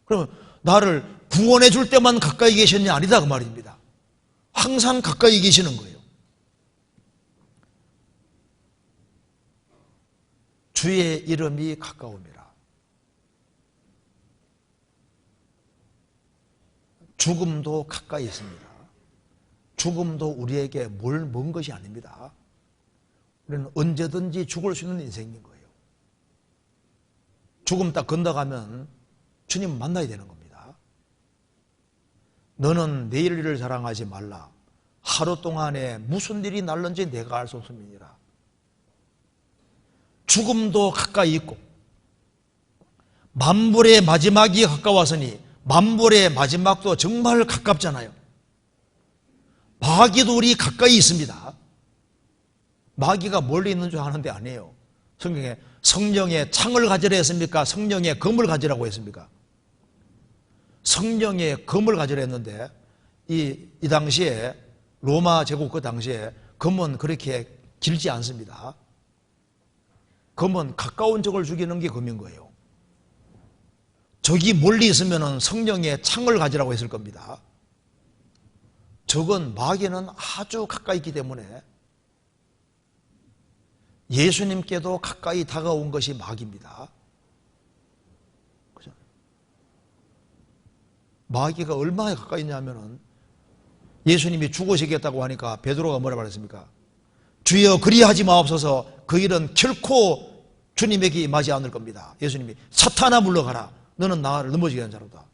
그러면 나를 구원해 줄 때만 가까이 계셨냐? 아니다 그 말입니다. 항상 가까이 계시는 거예요. 주의 이름이 가까움이라. 죽음도 가까이 있습니다. 죽음도 우리에게 먼 것이 아닙니다. 우리는 언제든지 죽을 수 있는 인생인 거예요. 죽음 딱 건너가면 주님 만나야 되는 겁니다. 너는 내일 일을 자랑하지 말라. 하루 동안에 무슨 일이 날는지 내가 알 수 없음이니라. 죽음도 가까이 있고 만불의 마지막이 가까웠으니 만불의 마지막도 정말 가깝잖아요. 마귀도 우리 가까이 있습니다. 마귀가 멀리 있는 줄 아는데 아니에요. 성경에 성령의 창을 가지라 했습니까? 성령의 검을 가지라고 했습니까? 성령의 검을 가지라 했는데 이 당시에 로마 제국 그 당시에 검은 그렇게 길지 않습니다. 검은 가까운 적을 죽이는 게 검인 거예요. 적이 멀리 있으면 성령의 창을 가지라고 했을 겁니다. 적은, 마귀는 아주 가까이 있기 때문에 예수님께도 가까이 다가온 것이 마귀입니다. 그죠? 마귀가 얼마나 가까이 있냐면은 예수님이 죽으시겠다고 하니까 베드로가 뭐라 말했습니까? 주여 그리하지 마옵소서. 그 일은 결코 주님에게 임하지 않을 겁니다. 예수님이 사탄아 물러가라. 너는 나를 넘어지게 한 자로다.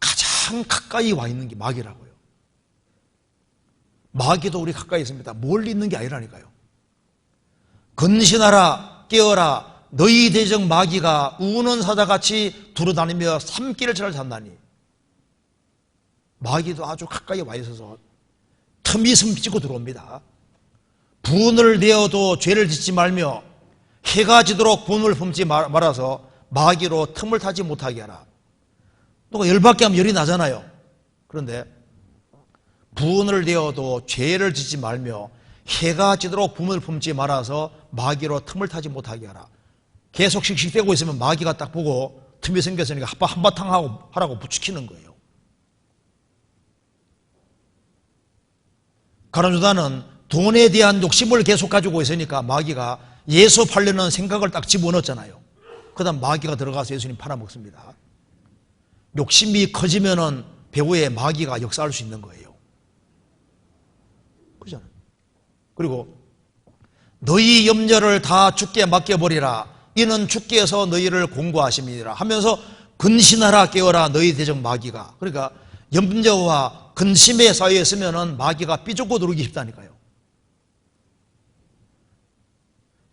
가장 가까이 와 있는 게 마귀라고요. 마귀도 우리 가까이 있습니다. 멀리 있는 게 아니라니까요. 근신하라 깨어라 너희 대적 마귀가 우는 사자같이 두루다니며 삼키를 잘 잡나니. 마귀도 아주 가까이 와 있어서 틈이 숨기고 들어옵니다. 분을 내어도 죄를 짓지 말며 해가 지도록 분을 품지 말아서 마귀로 틈을 타지 못하게 하라. 누가 열받게 하면 열이 나잖아요. 그런데 분을 내어도 죄를 짓지 말며 해가 지도록 분을 품지 말아서 마귀로 틈을 타지 못하게 하라. 계속 씩씩대고 있으면 마귀가 딱 보고 틈이 생겼으니까 한바탕 하라고 부추기는 거예요. 가룟유다는 돈에 대한 욕심을 계속 가지고 있으니까 마귀가 예수 팔려는 생각을 딱 집어넣었잖아요. 그 다음 마귀가 들어가서 예수님 팔아먹습니다. 욕심이 커지면은 배후에 마귀가 역사할 수 있는 거예요. 그렇잖아요. 그리고 너희 염려를 다 주께 맡겨버리라. 이는 주께서 너희를 공고하심이니라 하면서 근신하라 깨어라 너희 대적 마귀가. 그러니까 염려와 근심에 쌓여 있으면은 마귀가 삐죽고 들어오기 쉽다니까요.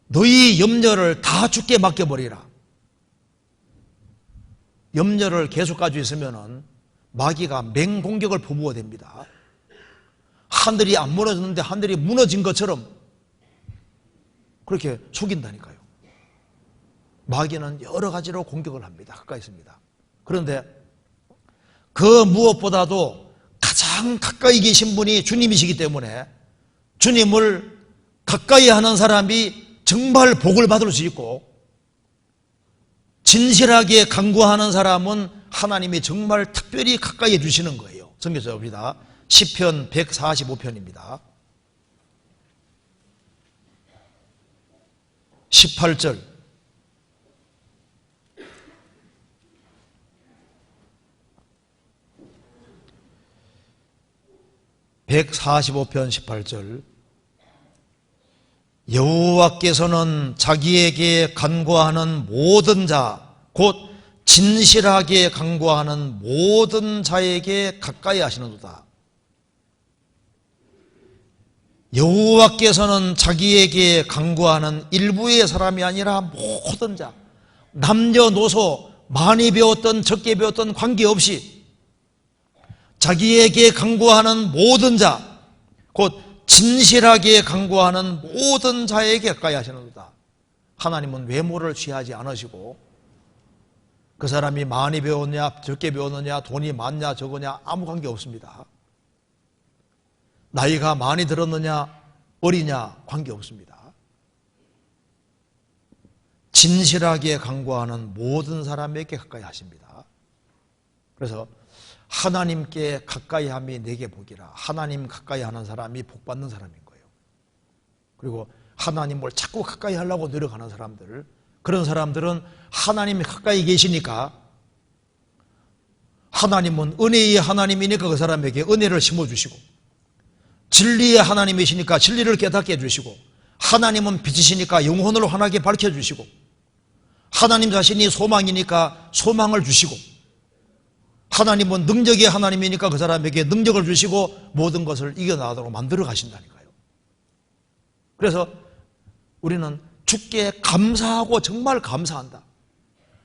너희 염려를 다 주께 맡겨버리라. 염려를 계속 가지고 있으면은 마귀가 맹공격을 퍼부어 댑니다. 하늘이 안 무너졌는데 하늘이 무너진 것처럼 그렇게 속인다니까요. 마귀는 여러 가지로 공격을 합니다. 가까이 있습니다. 그런데 그 무엇보다도 가장 가까이 계신 분이 주님이시기 때문에 주님을 가까이 하는 사람이 정말 복을 받을 수 있고, 진실하게 간구하는 사람은 하나님이 정말 특별히 가까이 해주시는 거예요. 성경에서 봅니다. 시편 145편입니다. 18절. (145편) 18절. 여호와께서는 자기에게 간구하는 모든 자, 곧 진실하게 간구하는 모든 자에게 가까이 하시는도다. 여호와께서는 자기에게 간구하는 일부의 사람이 아니라 모든 자, 남녀노소, 많이 배웠던 적게 배웠던 관계없이 자기에게 간구하는 모든 자, 곧 진실하게 간구하는 모든 자에게 가까이 하시는도다. 하나님은 외모를 취하지 않으시고, 그 사람이 많이 배웠냐 적게 배웠느냐 돈이 많냐 적으냐 아무 관계 없습니다. 나이가 많이 들었느냐 어리냐 관계 없습니다. 진실하게 간구하는 모든 사람에게 가까이 하십니다. 그래서 하나님께 가까이 함이 내게 복이라. 하나님 가까이 하는 사람이 복 받는 사람인 거예요. 그리고 하나님을 자꾸 가까이 하려고 노력하는 사람들, 그런 사람들은 하나님이 가까이 계시니까, 하나님은 은혜의 하나님이니까 그 사람에게 은혜를 심어주시고, 진리의 하나님이시니까 진리를 깨닫게 해주시고, 하나님은 빛이시니까 영혼을 환하게 밝혀주시고, 하나님 자신이 소망이니까 소망을 주시고, 하나님은 능력의 하나님이니까 그 사람에게 능력을 주시고 모든 것을 이겨나가도록 만들어 가신다니까요. 그래서 우리는 주께 감사하고 정말 감사한다.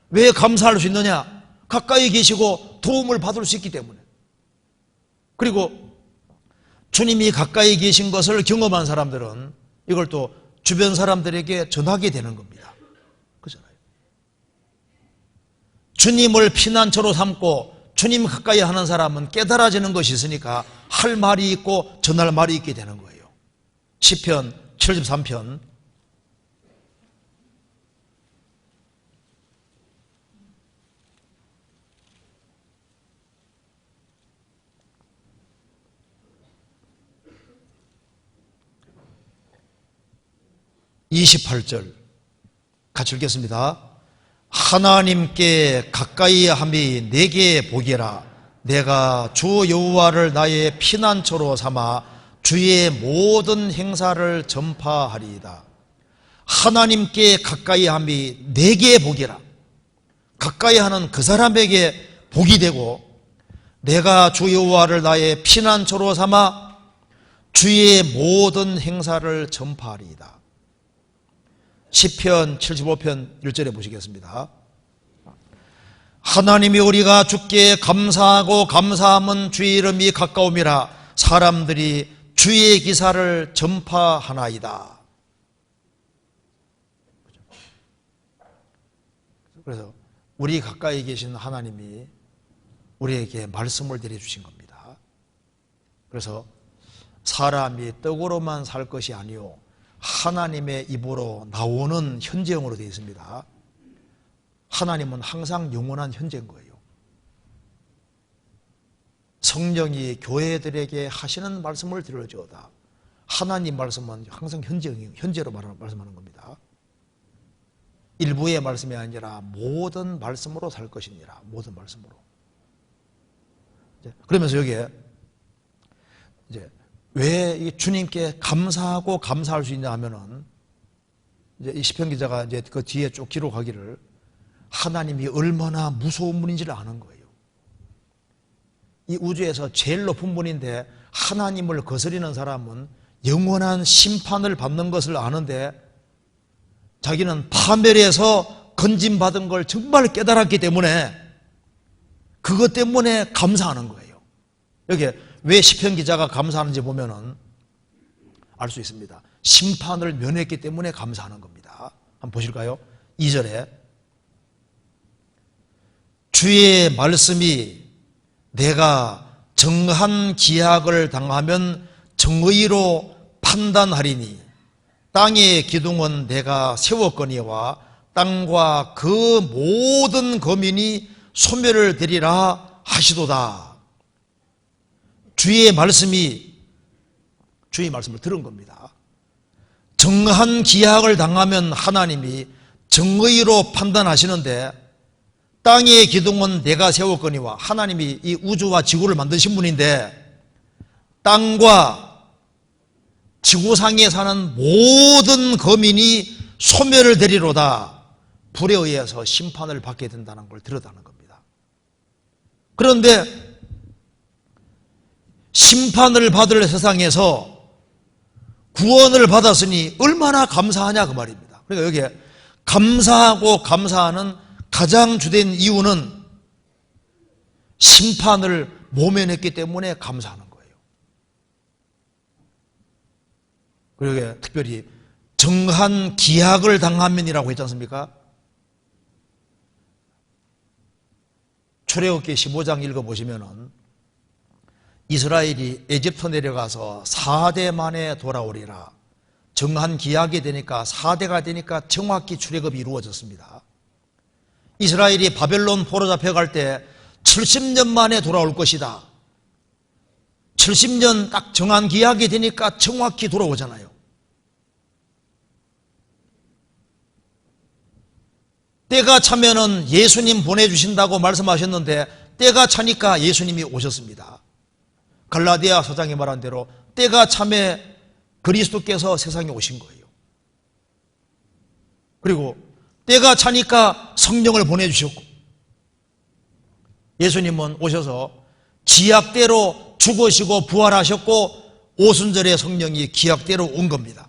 왜 감사할 수 있느냐? 가까이 계시고 도움을 받을 수 있기 때문에. 그리고 주님이 가까이 계신 것을 경험한 사람들은 이걸 또 주변 사람들에게 전하게 되는 겁니다. 그렇잖아요. 주님을 피난처로 삼고 주님 가까이 하는 사람은 깨달아지는 것이 있으니까 할 말이 있고 전할 말이 있게 되는 거예요. 시편 73편 28절 같이 읽겠습니다. 하나님께 가까이 함이 내게 복이라. 내가 주 여호와를 나의 피난처로 삼아 주의 모든 행사를 전파하리이다. 하나님께 가까이 함이 내게 복이라. 가까이 하는 그 사람에게 복이 되고, 내가 주 여호와를 나의 피난처로 삼아 주의 모든 행사를 전파하리이다. 시편 75편 1절에 보시겠습니다. 하나님이 우리가 주께 감사하고 감사함은 주의 이름이 가까움이라. 사람들이 주의 기사를 전파하나이다. 그래서 우리 가까이 계신 하나님이 우리에게 말씀을 드려주신 겁니다. 그래서 사람이 떡으로만 살 것이 아니요 하나님의 입으로 나오는 현재형으로 되어 있습니다. 하나님은 항상 영원한 현재인 거예요. 성령이 교회들에게 하시는 말씀을 들어주어다. 하나님 말씀은 항상 현재로 말씀하는 겁니다. 일부의 말씀이 아니라 모든 말씀으로 살 것이니라. 모든 말씀으로. 그러면서 여기에 이제 왜 주님께 감사하고 감사할 수 있냐 하면은, 이제 이 시편 기자가 이제 그 뒤에 쭉 기록하기를 하나님이 얼마나 무서운 분인지를 아는 거예요. 이 우주에서 제일 높은 분인데 하나님을 거스리는 사람은 영원한 심판을 받는 것을 아는데, 자기는 파멸에서 건짐받은 걸 정말 깨달았기 때문에 그것 때문에 감사하는 거예요. 여기에 왜 시편 기자가 감사하는지 보면은 알 수 있습니다. 심판을 면했기 때문에 감사하는 겁니다. 한번 보실까요? 2절에 주의 말씀이 내가 정한 기약을 당하면 정의로 판단하리니 땅의 기둥은 내가 세웠거니와 땅과 그 모든 거민이 소멸을 되리라 하시도다. 주의 말씀을 들은 겁니다. 정한 기약을 당하면 하나님이 정의로 판단하시는데 땅의 기둥은 내가 세웠거니와 하나님이 이 우주와 지구를 만드신 분인데 땅과 지구상에 사는 모든 거민이 소멸을 되리로다. 불에 의해서 심판을 받게 된다는 걸 들었다는 겁니다. 그런데 심판을 받을 세상에서 구원을 받았으니 얼마나 감사하냐 그 말입니다. 그러니까 여기에 감사하고 감사하는 가장 주된 이유는 심판을 모면했기 때문에 감사하는 거예요. 그리고 특별히 정한 기약을 당하면이라고 했지 않습니까? 출애굽기 15장 읽어보시면은 이스라엘이 에집트 내려가서 4대 만에 돌아오리라. 정한 기약이 되니까 4대가 되니까 정확히 출애굽이 이루어졌습니다. 이스라엘이 바벨론 포로 잡혀갈 때 70년 만에 돌아올 것이다. 70년 딱 정한 기약이 되니까 정확히 돌아오잖아요. 때가 차면은 예수님 보내주신다고 말씀하셨는데 때가 차니까 예수님이 오셨습니다. 갈라디아 서장이 말한 대로 때가 참에 그리스도께서 세상에 오신 거예요. 그리고 때가 차니까 성령을 보내주셨고 예수님은 오셔서 기약대로 죽으시고 부활하셨고 오순절의 성령이 기약대로 온 겁니다.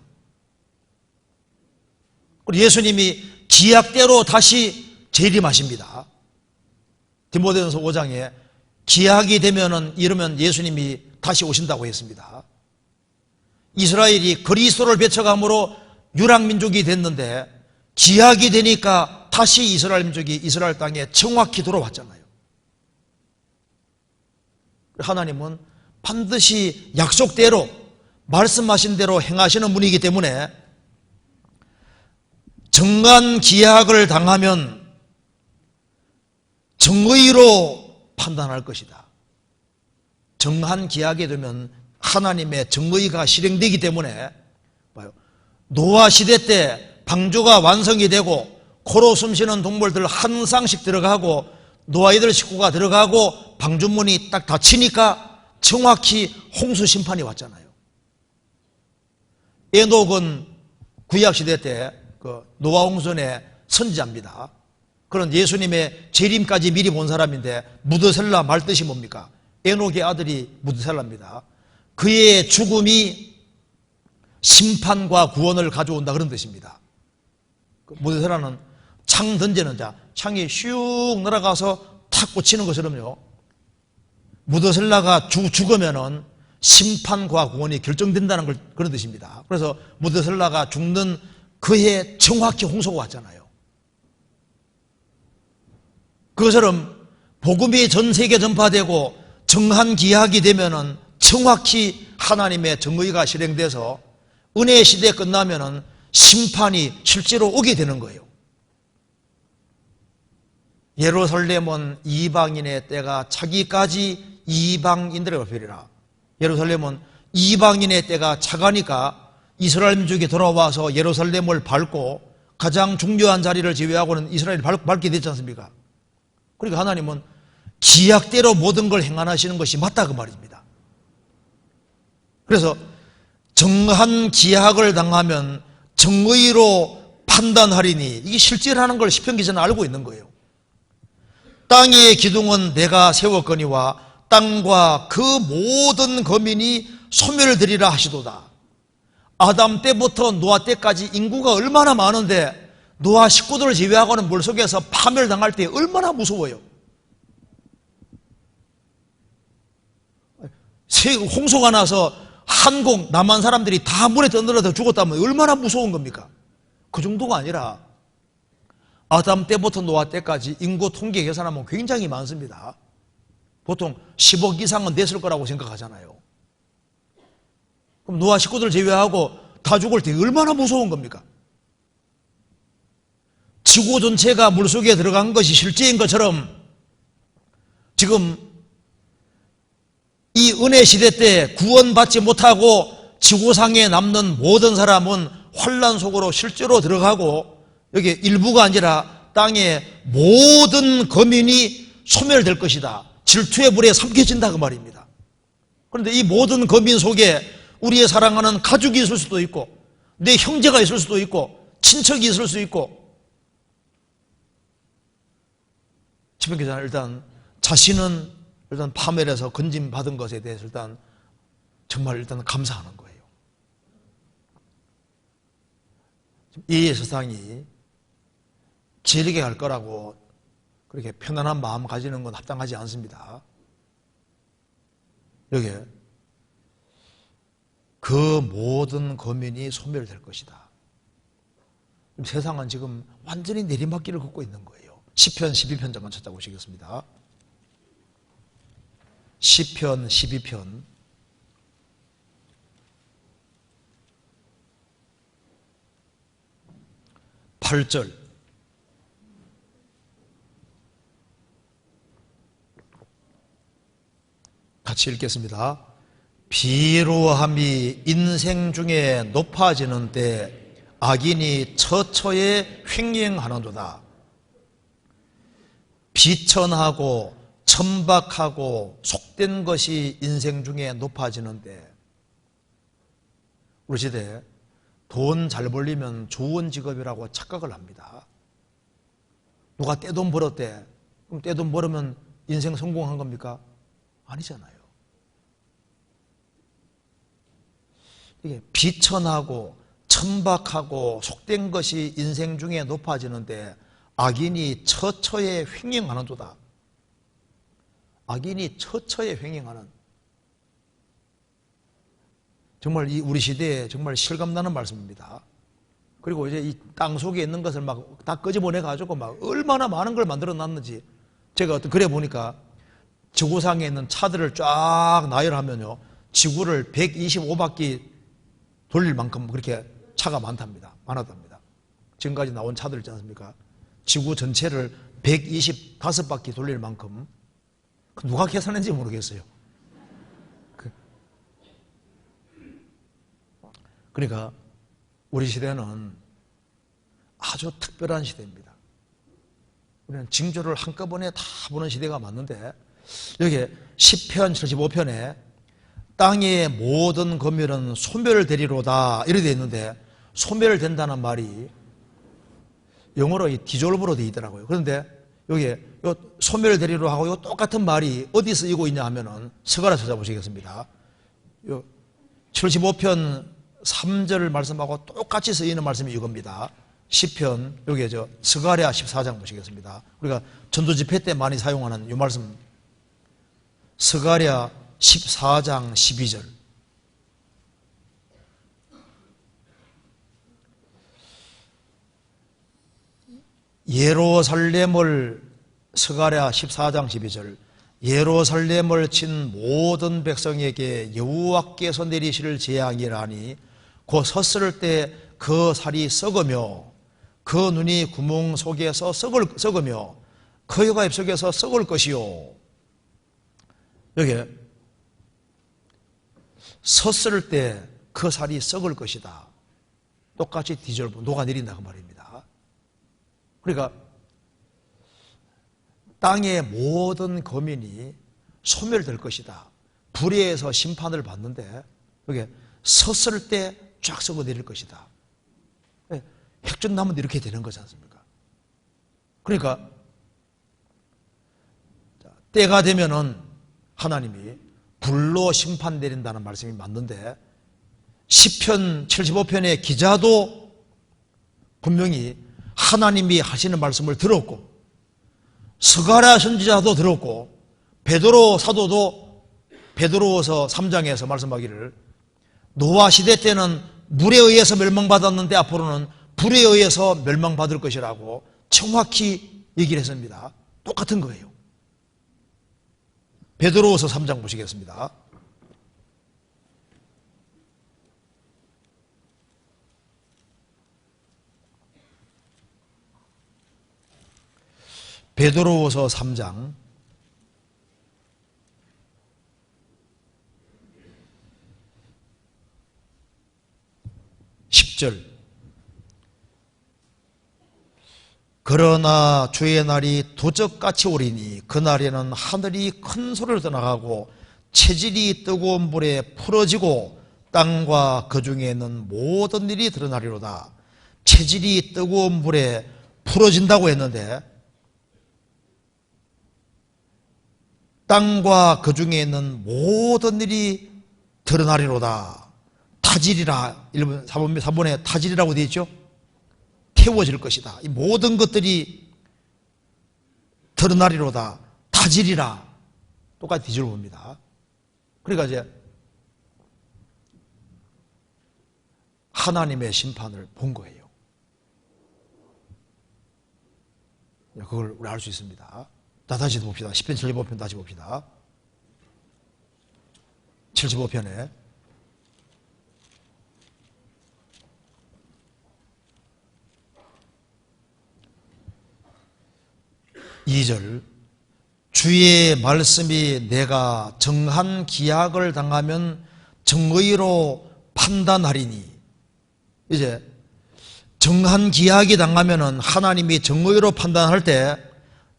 그리고 예수님이 기약대로 다시 재림하십니다. 디모데전서 5장에 기약이 되면은 이러면 예수님이 다시 오신다고 했습니다. 이스라엘이 그리스도를 배척함으로 유랑민족이 됐는데 기약이 되니까 다시 이스라엘 민족이 이스라엘 땅에 정확히 돌아왔잖아요. 하나님은 반드시 약속대로 말씀하신 대로 행하시는 분이기 때문에 정한 기약을 당하면 정의로 판단할 것이다. 정한 기약이 되면 하나님의 정의가 실행되기 때문에 노아 시대 때 방주가 완성이 되고 코로 숨쉬는 동물들 한 쌍씩 들어가고 노아이들 식구가 들어가고 방주문이 딱 닫히니까 정확히 홍수 심판이 왔잖아요. 에녹은 구약시대 때 그 노아 홍수의 선지자입니다. 그런 예수님의 재림까지 미리 본 사람인데 무드셀라 말 뜻이 뭡니까? 에녹의 아들이 무드셀라입니다. 그의 죽음이 심판과 구원을 가져온다 그런 뜻입니다. 무드셀라는 창 던지는 자, 창이 슉 날아가서 탁 꽂히는 것처럼요. 무드셀라가 죽으면은 심판과 구원이 결정된다는 걸 그런 뜻입니다. 그래서 무드셀라가 죽는 그해 정확히 홍수가 왔잖아요. 그것처럼 복음이 전 세계 전파되고 정한 기약이 되면은 정확히 하나님의 정의가 실행돼서 은혜의 시대 끝나면은 심판이 실제로 오게 되는 거예요. 예루살렘은 이방인의 때가 차기까지 이방인들의 별이라. 예루살렘은 이방인의 때가 차가니까 이스라엘 민족이 돌아와서 예루살렘을 밟고 가장 중요한 자리를 지휘하고는 이스라엘이 밟게 됐지 않습니까? 그러니까 하나님은 기약대로 모든 걸 행하시는 것이 맞다 그 말입니다. 그래서 정한 기약을 당하면 정의로 판단하리니 이게 실제라는 걸 시편기자는 알고 있는 거예요. 땅의 기둥은 내가 세웠거니와 땅과 그 모든 거민이 소멸되리라 하시도다. 아담 때부터 노아 때까지 인구가 얼마나 많은데 노아 식구들을 제외하고는 물속에서 파멸당할 때 얼마나 무서워요. 홍수가 나서 한국 남한 사람들이 다 물에 떠들어서 죽었다면 얼마나 무서운 겁니까? 그 정도가 아니라 아담 때부터 노아 때까지 인구 통계 계산하면 굉장히 많습니다. 보통 10억 이상은 됐을 거라고 생각하잖아요. 그럼 노아 식구들 제외하고 다 죽을 때 얼마나 무서운 겁니까? 지구 전체가 물속에 들어간 것이 실제인 것처럼 지금 이 은혜 시대 때 구원받지 못하고 지구상에 남는 모든 사람은 환난 속으로 실제로 들어가고 여기 일부가 아니라 땅의 모든 거민이 소멸될 것이다. 질투의 불에 삼켜진다 그 말입니다. 그런데 이 모든 거민 속에 우리의 사랑하는 가족이 있을 수도 있고 내 형제가 있을 수도 있고 친척이 있을 수 있고 집행기자는 일단 자신은 일단 파멸해서 건짐받은 것에 대해서 일단 정말 일단 감사하는 거예요. 이 세상이 지르게 갈 거라고 그렇게 편안한 마음 가지는 건 합당하지 않습니다. 여기에 그 모든 거민이 소멸될 것이다. 세상은 지금 완전히 내리막길을 걷고 있는 거예요. 시편 12편 잠깐 찾아보시겠습니다. 시편 12편 8절 같이 읽겠습니다. 비루함이 인생 중에 높아지는 때 악인이 처처에 횡령하는도다. 비천하고 천박하고 속된 것이 인생 중에 높아지는데 우리 시대에 돈 잘 벌리면 좋은 직업이라고 착각을 합니다. 누가 떼돈 벌었대. 그럼 떼돈 벌으면 인생 성공한 겁니까? 아니잖아요. 이게 비천하고 천박하고 속된 것이 인생 중에 높아지는데 악인이 처처에 횡령하는도다. 악인이 처처에 횡령하는 정말 이 우리 시대에 정말 실감나는 말씀입니다. 그리고 이제 이 땅 속에 있는 것을 막 다 끄집어내 가지고 막 얼마나 많은 걸 만들어 놨는지 제가 어떤 글에 보니까 지구상에 있는 차들을 쫙 나열하면요 지구를 125바퀴 돌릴 만큼 그렇게 차가 많았답니다. 지금까지 나온 차들 있지 않습니까? 지구 전체를 125바퀴 돌릴 만큼 누가 계산했는지 모르겠어요. 그러니까 우리 시대는 아주 특별한 시대입니다. 우리는 징조를 한꺼번에 다 보는 시대가 맞는데 여기 시편 75편에 땅의 모든 거멸은 소멸되리로다 이렇게 되어 있는데 소멸된다는 말이 영어로 이 디졸브로 되어 있더라고요. 그런데 여기 소멸되리로 하고 요 똑같은 말이 어디 쓰이고 있냐 하면은 스가랴 찾아보시겠습니다. 75편 3절 말씀하고 똑같이 쓰이는 말씀이 이겁니다. 시편 여기 스가랴 14장 보시겠습니다. 우리가 전도 집회 때 많이 사용하는 이 말씀 스가랴 14장 12절 예루살렘을 스가랴 14장 12절 예루살렘을 친 모든 백성에게 여호와께서 내리실 재앙이라니 곧 섰을 때 그 살이 썩으며 그 눈이 구멍 속에서 썩으며 그 혀가 입속에서 썩을 것이요. 여기 섰을 때 그 살이 썩을 것이다. 똑같이 디졸브 녹아내린다 그 말입니다. 그러니까 땅의 모든 거민이 소멸될 것이다. 불의에서 심판을 받는데 여기 섰을 때 쫙 썩어 내릴 것이다. 핵전나무도 이렇게 되는 거지 않습니까? 그러니까 때가 되면은 하나님이 불로 심판 내린다는 말씀이 맞는데 시편 75편의 기자도 분명히 하나님이 하시는 말씀을 들었고 스가랴 선지자도 들었고 베드로 사도도 베드로서 3장에서 말씀하기를 노아 시대 때는 물에 의해서 멸망받았는데 앞으로는 불에 의해서 멸망받을 것이라고 정확히 얘기를 했습니다. 똑같은 거예요. 베드로후서 3장 보시겠습니다. 베드로후서 3장 10절. 그러나 주의 날이 도적같이 오리니 그날에는 하늘이 큰 소리로 떠나가고 체질이 뜨거운 불에 풀어지고 땅과 그 중에 있는 모든 일이 드러나리로다. 체질이 뜨거운 불에 풀어진다고 했는데 땅과 그 중에 있는 모든 일이 드러나리로다. 타질이라, 3번에 타질이라고 되어 있죠. 태워질 것이다. 이 모든 것들이 드러나리로다. 타질이라. 똑같이 뒤집어 봅니다. 그러니까 이제 하나님의 심판을 본 거예요. 그걸 우리 알 수 있습니다. 자, 다시 봅시다. 10편 75편 다시 봅시다. 75편에 2절. 주의 말씀이 내가 정한 기약을 당하면 정의로 판단하리니. 이제 정한 기약이 당하면은 하나님이 정의로 판단할 때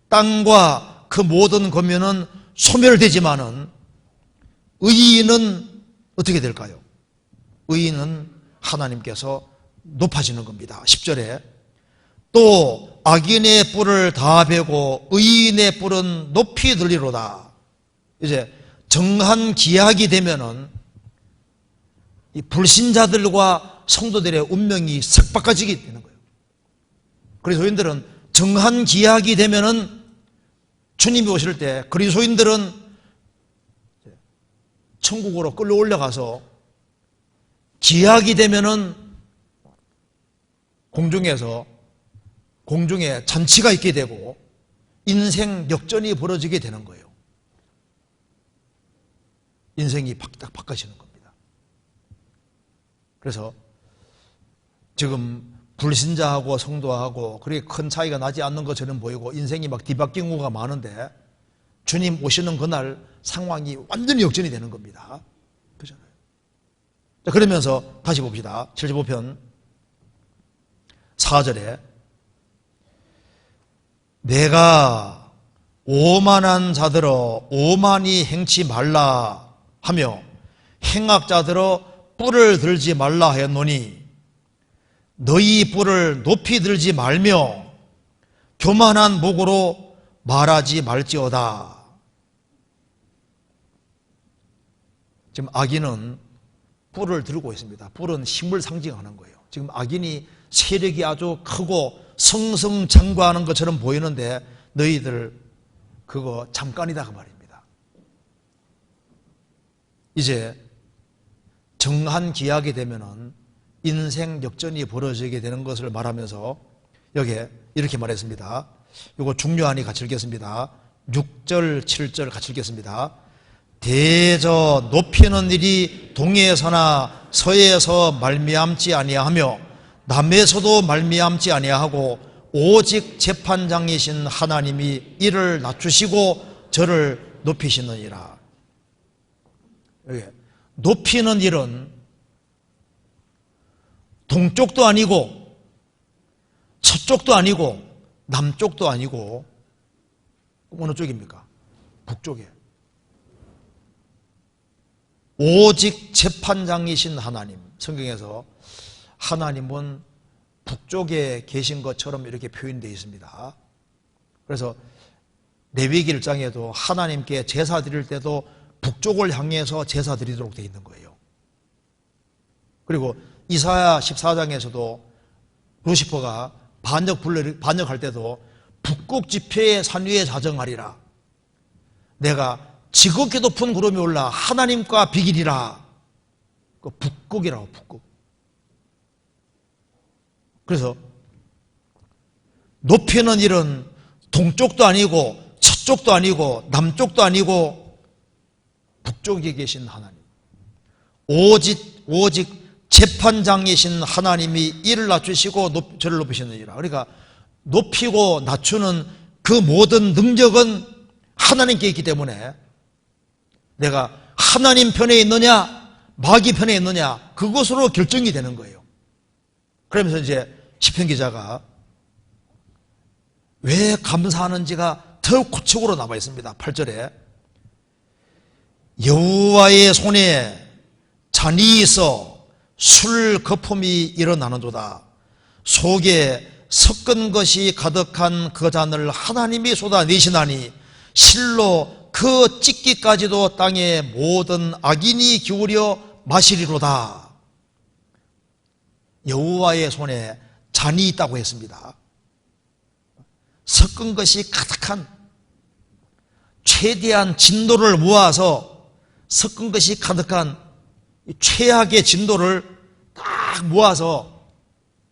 땅과 그 모든 권면은 소멸되지만은 의인은 어떻게 될까요? 의인은 하나님께서 높아지는 겁니다. 10절에 또 악인의 뿔을 다 베고 의인의 뿔은 높이 들리로다. 이제 정한 기약이 되면은 이 불신자들과 성도들의 운명이 싹 바꿔지게 되는 거예요. 그래서 그리스도인들은 정한 기약이 되면은 주님이 오실 때 그리스도인들은 천국으로 끌어올려가서 기약이 되면은 공중에 잔치가 있게 되고 인생 역전이 벌어지게 되는 거예요. 인생이 딱 바꿔지는 겁니다. 그래서 지금 불신자하고 성도하고 그렇게 큰 차이가 나지 않는 것처럼 보이고 인생이 막 뒤바뀐 경우가 많은데 주님 오시는 그날 상황이 완전히 역전이 되는 겁니다. 그렇잖아요. 자, 그러면서 다시 봅시다. 75편 4절에 내가 오만한 자들어 오만히 행치 말라 하며 행악자들어 뿔을 들지 말라 하였노니 너희 뿔을 높이 들지 말며 교만한 목으로 말하지 말지어다. 지금 악인은 뿔을 들고 있습니다. 뿔은 힘을 상징하는 거예요. 지금 악인이 세력이 아주 크고 승승장구하는 것처럼 보이는데 너희들 그거 잠깐이다 그 말입니다. 이제 정한 기약이 되면은 인생 역전이 벌어지게 되는 것을 말하면서 여기에 이렇게 말했습니다. 이거 중요하니 같이 읽겠습니다. 6절 7절 같이 읽겠습니다. 대저 높이는 일이 동에서나 서에서 말미암지 아니하며 남에서도 말미암지 아니하고 오직 재판장이신 하나님이 이를 낮추시고 저를 높이시느니라. 여기 높이는 일은 동쪽도 아니고 서쪽도 아니고 남쪽도 아니고 어느 쪽입니까? 북쪽에. 오직 재판장이신 하나님. 성경에서 하나님은 북쪽에 계신 것처럼 이렇게 표현되어 있습니다. 그래서 레위기 1장에도 하나님께 제사 드릴 때도 북쪽을 향해서 제사 드리도록 되어 있는 거예요. 그리고 이사야 14장에서도 루시퍼가 반역할 때도 북극 지폐의 산 위에 자정하리라. 내가 지극히 높은 구름이 올라 하나님과 비기리라. 그 북극이라고, 북극. 그래서 높이는 일은 동쪽도 아니고 서쪽도 아니고 남쪽도 아니고 북쪽에 계신 하나님, 오직 재판장이신 하나님이 이를 낮추시고 저를 높이시느니라. 그러니까 높이고 낮추는 그 모든 능력은 하나님께 있기 때문에 내가 하나님 편에 있느냐 마귀 편에 있느냐 그것으로 결정이 되는 거예요. 그러면서 이제 시편 기자가 왜 감사하는지가 더 구체적으로 나와 있습니다. 8절에 여호와의 손에 잔이 있어 술 거품이 일어나는도다. 속에 섞은 것이 가득한 그 잔을 하나님이 쏟아내시나니 실로 그 찢기까지도 땅의 모든 악인이 기울여 마시리로다. 여호와의 손에 잔이 있다고 했습니다. 섞은 것이 가득한 최대한 진도를 모아서 섞은 것이 가득한 최악의 진도를 딱 모아서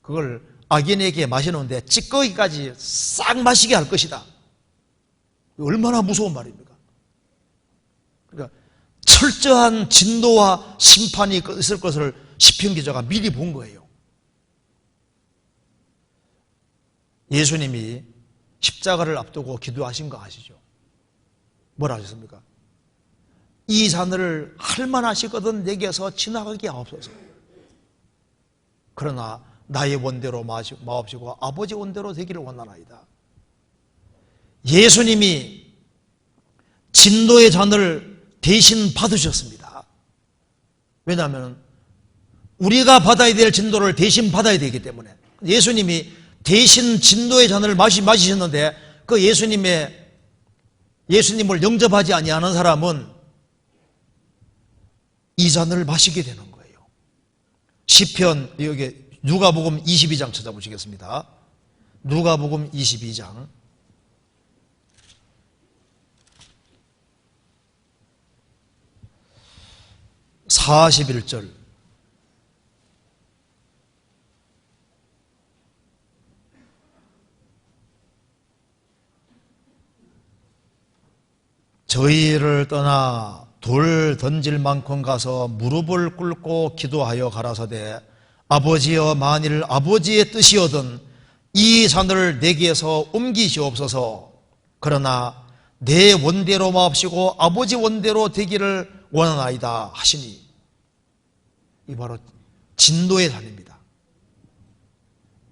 그걸 악인에게 마시는데 찌꺼기까지 싹 마시게 할 것이다. 얼마나 무서운 말입니까? 그러니까 철저한 진도와 심판이 있을 것을 시편 기자가 미리 본 거예요. 예수님이 십자가를 앞두고 기도하신 거 아시죠? 뭐라 하셨습니까? 이 잔을 할만하시거든 내게서 지나가게 하옵소서. 그러나 나의 원대로 마옵시고 아버지 원대로 되기를 원하나이다. 예수님이 진노의 잔을 대신 받으셨습니다. 왜냐하면 우리가 받아야 될 진노를 대신 받아야 되기 때문에 예수님이 대신 진노의 잔을 마시셨는데 그 예수님을 영접하지 아니하는 사람은 이 잔을 마시게 되는 거예요. 시편 여기 누가복음 22장 찾아보시겠습니다. 누가복음 22장 41절 저희를 떠나 돌 던질 만큼 가서 무릎을 꿇고 기도하여 가라사대 아버지여 만일 아버지의 뜻이거든 이 잔을 내게서 옮기시옵소서. 그러나 내 원대로 마옵시고 아버지 원대로 되기를 원하나이다 하시니 이 바로 진노의 잔입니다.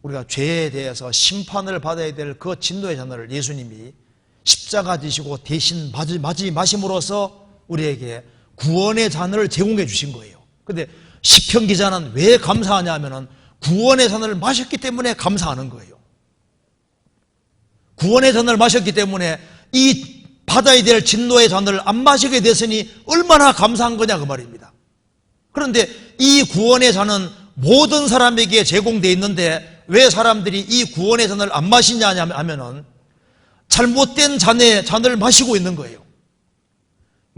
우리가 죄에 대해서 심판을 받아야 될 그 진노의 잔을 예수님이 십자가 지시고 대신 마심으로써 우리에게 구원의 잔을 제공해 주신 거예요. 그런데 시편 기자는 왜 감사하냐 하면은 구원의 잔을 마셨기 때문에 감사하는 거예요. 구원의 잔을 마셨기 때문에 이 받아야 될 진노의 잔을 안 마시게 됐으니 얼마나 감사한 거냐 그 말입니다. 그런데 이 구원의 잔은 모든 사람에게 제공되어 있는데 왜 사람들이 이 구원의 잔을 안 마시냐 하면은 잘못된 잔을 마시고 있는 거예요.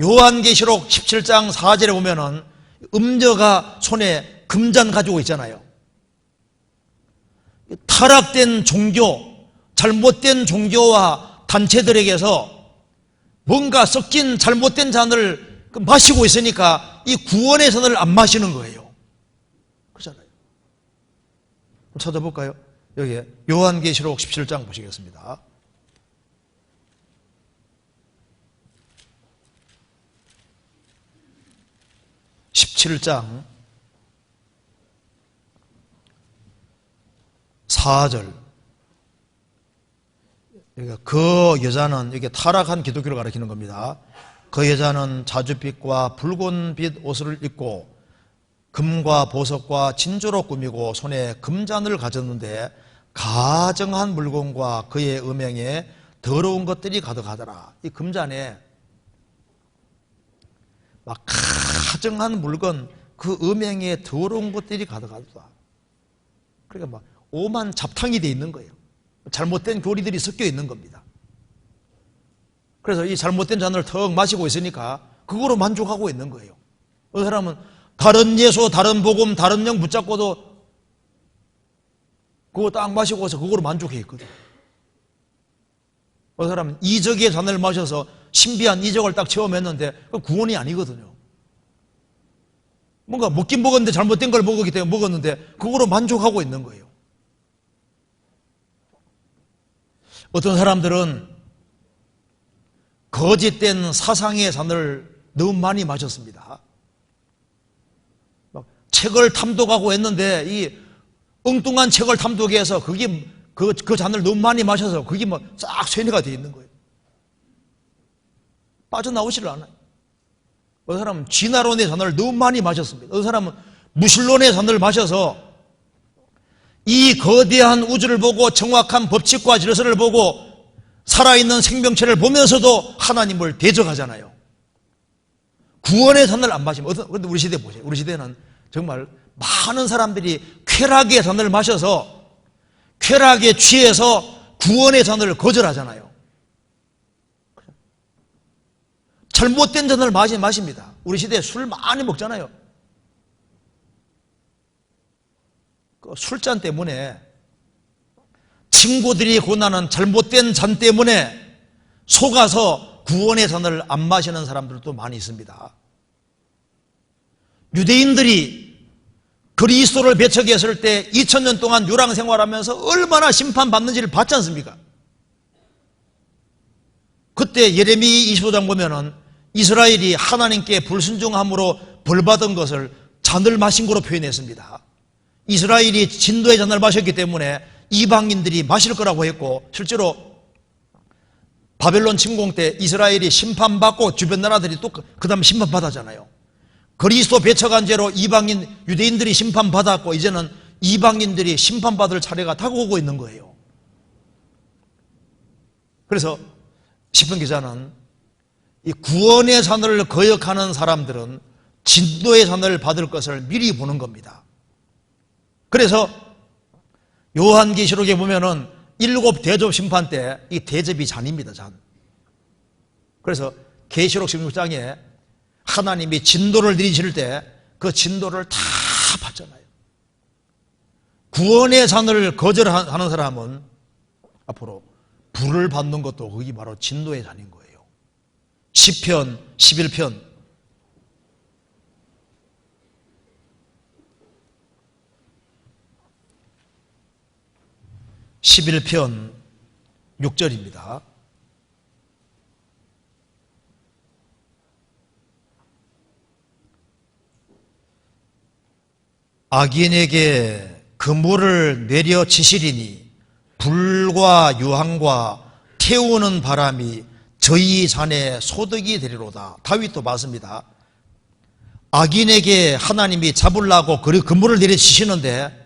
요한계시록 17장 4절에 보면은 음녀가 손에 금잔 가지고 있잖아요. 타락된 종교, 잘못된 종교와 단체들에게서 뭔가 섞인 잘못된 잔을 마시고 있으니까 이 구원의 잔을 안 마시는 거예요. 그렇잖아요. 찾아볼까요? 여기 요한계시록 17장 보시겠습니다. 17장 4절 그러니까 그 여자는 이게 타락한 기독교를 가리키는 겁니다. 그 여자는 자줏빛과 붉은빛 옷을 입고 금과 보석과 진주로 꾸미고 손에 금잔을 가졌는데 가증한 물건과 그의 음행에 더러운 것들이 가득하더라. 이 금잔에 막 가증한 물건, 그 음행에 더러운 것들이 가득하다. 그러니까 막 오만 잡탕이 돼 있는 거예요. 잘못된 교리들이 섞여 있는 겁니다. 그래서 이 잘못된 잔을 턱 마시고 있으니까 그거로 만족하고 있는 거예요. 어떤 사람은 다른 예수, 다른 복음, 다른 영 붙잡고도 그거 딱 마시고서 그거로 만족해 있거든. 어떤 사람은 이적의 잔을 마셔서 신비한 이적을 딱 체험했는데 그 구원이 아니거든요. 뭔가 먹긴 먹었는데 잘못된 걸 먹었기 때문에 먹었는데 그거로 만족하고 있는 거예요. 어떤 사람들은 거짓된 사상의 잔을 너무 많이 마셨습니다. 막 책을 탐독하고 했는데 이 엉뚱한 책을 탐독해서 그게 그 잔을 너무 많이 마셔서 그게 뭐 싹 쇠뇌가 되어 있는 거예요. 빠져나오지를 않아요. 어떤 사람은 진화론의 잔을 너무 많이 마셨습니다. 어떤 사람은 무신론의 잔을 마셔서 이 거대한 우주를 보고 정확한 법칙과 질서를 보고 살아있는 생명체를 보면서도 하나님을 대적하잖아요. 구원의 잔을 안 마시면 그런데 우리 시대 보세요. 우리 시대는 정말 많은 사람들이 쾌락의 잔을 마셔서 쾌락에 취해서 구원의 잔을 거절하잖아요. 잘못된 잔을 마십니다. 우리 시대에 술 많이 먹잖아요. 그 술잔 때문에 친구들이 권하는 잘못된 잔 때문에 속아서 구원의 잔을 안 마시는 사람들도 많이 있습니다. 유대인들이 그리스도를 배척했을 때 2000년 동안 유랑 생활하면서 얼마나 심판받는지를 봤지 않습니까? 그때 예레미 25장 보면은 이스라엘이 하나님께 불순종함으로 벌받은 것을 잔을 마신 거로 표현했습니다. 이스라엘이 진도의 잔을 마셨기 때문에 이방인들이 마실 거라고 했고, 실제로 바벨론 침공 때 이스라엘이 심판받고 주변 나라들이 또 그 다음 심판받았잖아요. 그리스도 배척한 죄로 이방인 유대인들이 심판받았고 이제는 이방인들이 심판받을 차례가 다가오고 있는 거예요. 그래서 시편 기자는 이 구원의 잔을 거역하는 사람들은 진노의 잔을 받을 것을 미리 보는 겁니다. 그래서 요한계시록에 보면은 7 대접 심판 때 이 대접이 잔입니다. 잔. 그래서 계시록 16장에 하나님이 진도를 내리실 때 그 진도를 다 받잖아요. 구원의 잔을 거절하는 사람은 앞으로 불을 받는 것도 그게 바로 진도의 잔인 거예요. 시편 11편 11편 6절입니다. 악인에게 그물을 내려치시리니 불과 유황과 태우는 바람이 저희 잔에 소득이 되리로다. 다윗도 맞습니다. 악인에게 하나님이 잡으려고 그물을 내려치시는데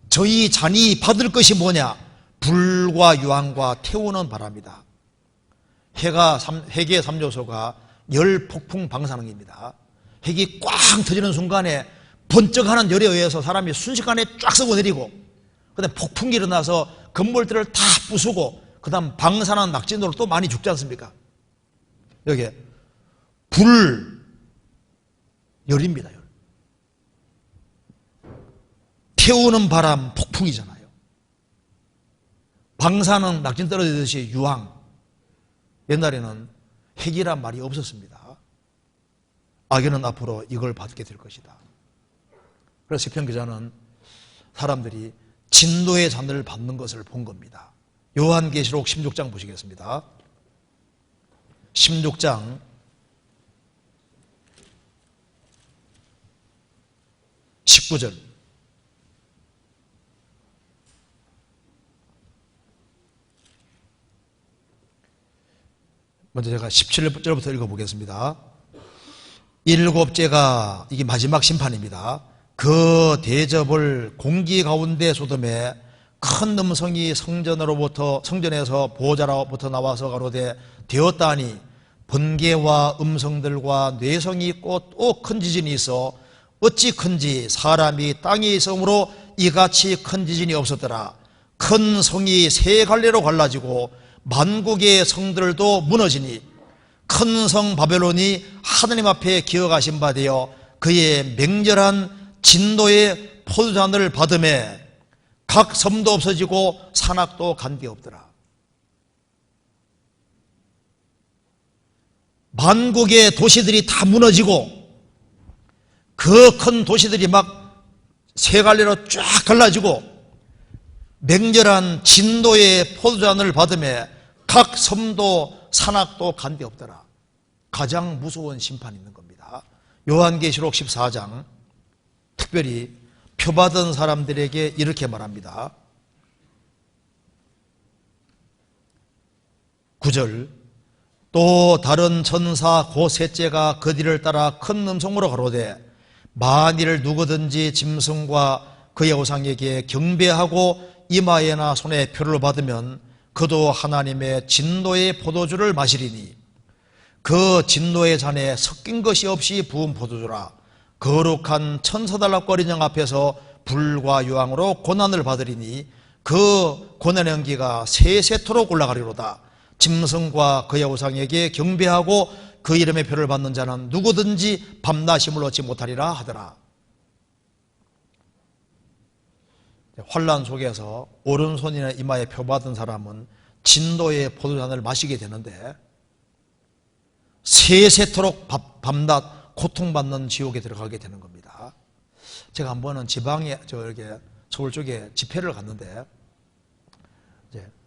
저희 잔이 받을 것이 뭐냐? 불과 유황과 태우는 바람이다. 핵의 3요소가 열 폭풍 방사능입니다. 핵이 꽝 터지는 순간에 번쩍하는 열에 의해서 사람이 순식간에 쫙 썩어 내리고 그 다음에 폭풍이 일어나서 건물들을 다 부수고 그 다음 방사능 낙진으로 또 많이 죽지 않습니까? 여기에 불, 열입니다. 열. 태우는 바람, 폭풍이잖아요. 방사능 낙진 떨어지듯이 유황. 옛날에는 핵이란 말이 없었습니다. 악인은 앞으로 이걸 받게 될 것이다. 그래서 시편 기자는 사람들이 진노의 잔을 받는 것을 본 겁니다. 요한계시록 16장 보시겠습니다. 16장 19절. 먼저 제가 17절부터 읽어보겠습니다. 7째가 이게 마지막 심판입니다. 그 대접을 공기 가운데 쏟음에 큰 음성이 성전에서 보호자로부터 나와서 가로되 되었다니 번개와 음성들과 뇌성이 있고 또 큰 지진이 있어 어찌 큰지 사람이 땅에 있으므로 이같이 큰 지진이 없었더라. 큰 성이 세 갈래로 갈라지고 만국의 성들도 무너지니 큰 성 바벨론이 하나님 앞에 기어가신 바 되어 그의 맹렬한 진노의 포도잔을 받음에 각 섬도 없어지고 산악도 간데 없더라. 만국의 도시들이 다 무너지고 그 큰 도시들이 막 세 갈래로 쫙 갈라지고 맹렬한 진도의 포도잔을 받으며 각 섬도 산악도 간데 없더라. 가장 무서운 심판이 있는 겁니다. 요한계시록 14장 특별히 표받은 사람들에게 이렇게 말합니다. 9절 또 다른 천사 곧 셋째가 그 뒤를 따라 큰 음성으로 가로되 만일 누구든지 짐승과 그의 우상에게 경배하고 이마에나 손에 표를 받으면 그도 하나님의 진노의 포도주를 마시리니 그 진노의 잔에 섞인 것이 없이 부은 포도주라. 거룩한 천사달락거린 영 앞에서 불과 유황으로 고난을 받으리니 그 고난의 연기가 세세토록 올라가리로다. 짐승과 그의 우상에게 경배하고 그 이름의 표를 받는 자는 누구든지 밤낮임을 얻지 못하리라 하더라. 환난 속에서 오른손이나 이마에 표 받은 사람은 진노의 포도잔을 마시게 되는데 세세토록 밤낮 고통받는 지옥에 들어가게 되는 겁니다. 제가 한 번은 지방에 이렇게 서울 쪽에 집회를 갔는데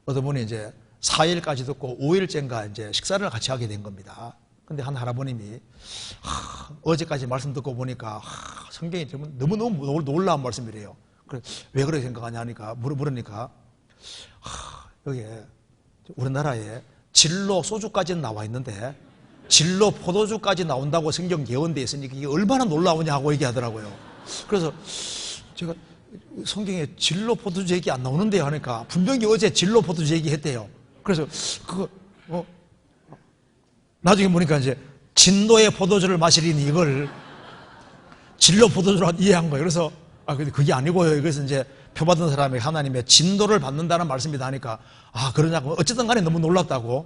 어떤 분이 4일까지 듣고 5일째인가 식사를 같이 하게 된 겁니다. 근데 한 할아버님이 어제까지 말씀 듣고 보니까 성경이 너무너무 놀라운 말씀이래요. 그래, 왜 그렇게 생각하냐 하니까 물으니까 여기 우리나라에 진로 소주까지는 나와 있는데 진로 포도주까지 나온다고 성경 예언되어 있으니까 이게 얼마나 놀라우냐 하고 얘기하더라고요. 그래서 제가 성경에 진로 포도주 얘기 안 나오는데요 하니까 분명히 어제 진로 포도주 얘기했대요. 그래서 나중에 보니까 진노의 포도주를 마시리니 이걸 진로 포도주로 이해한 거예요. 그래서 근데 그게 아니고요. 이것은 표받은 사람이 하나님의 진노를 받는다는 말씀이다 하니까 그러냐고. 어쨌든 간에 너무 놀랍다고.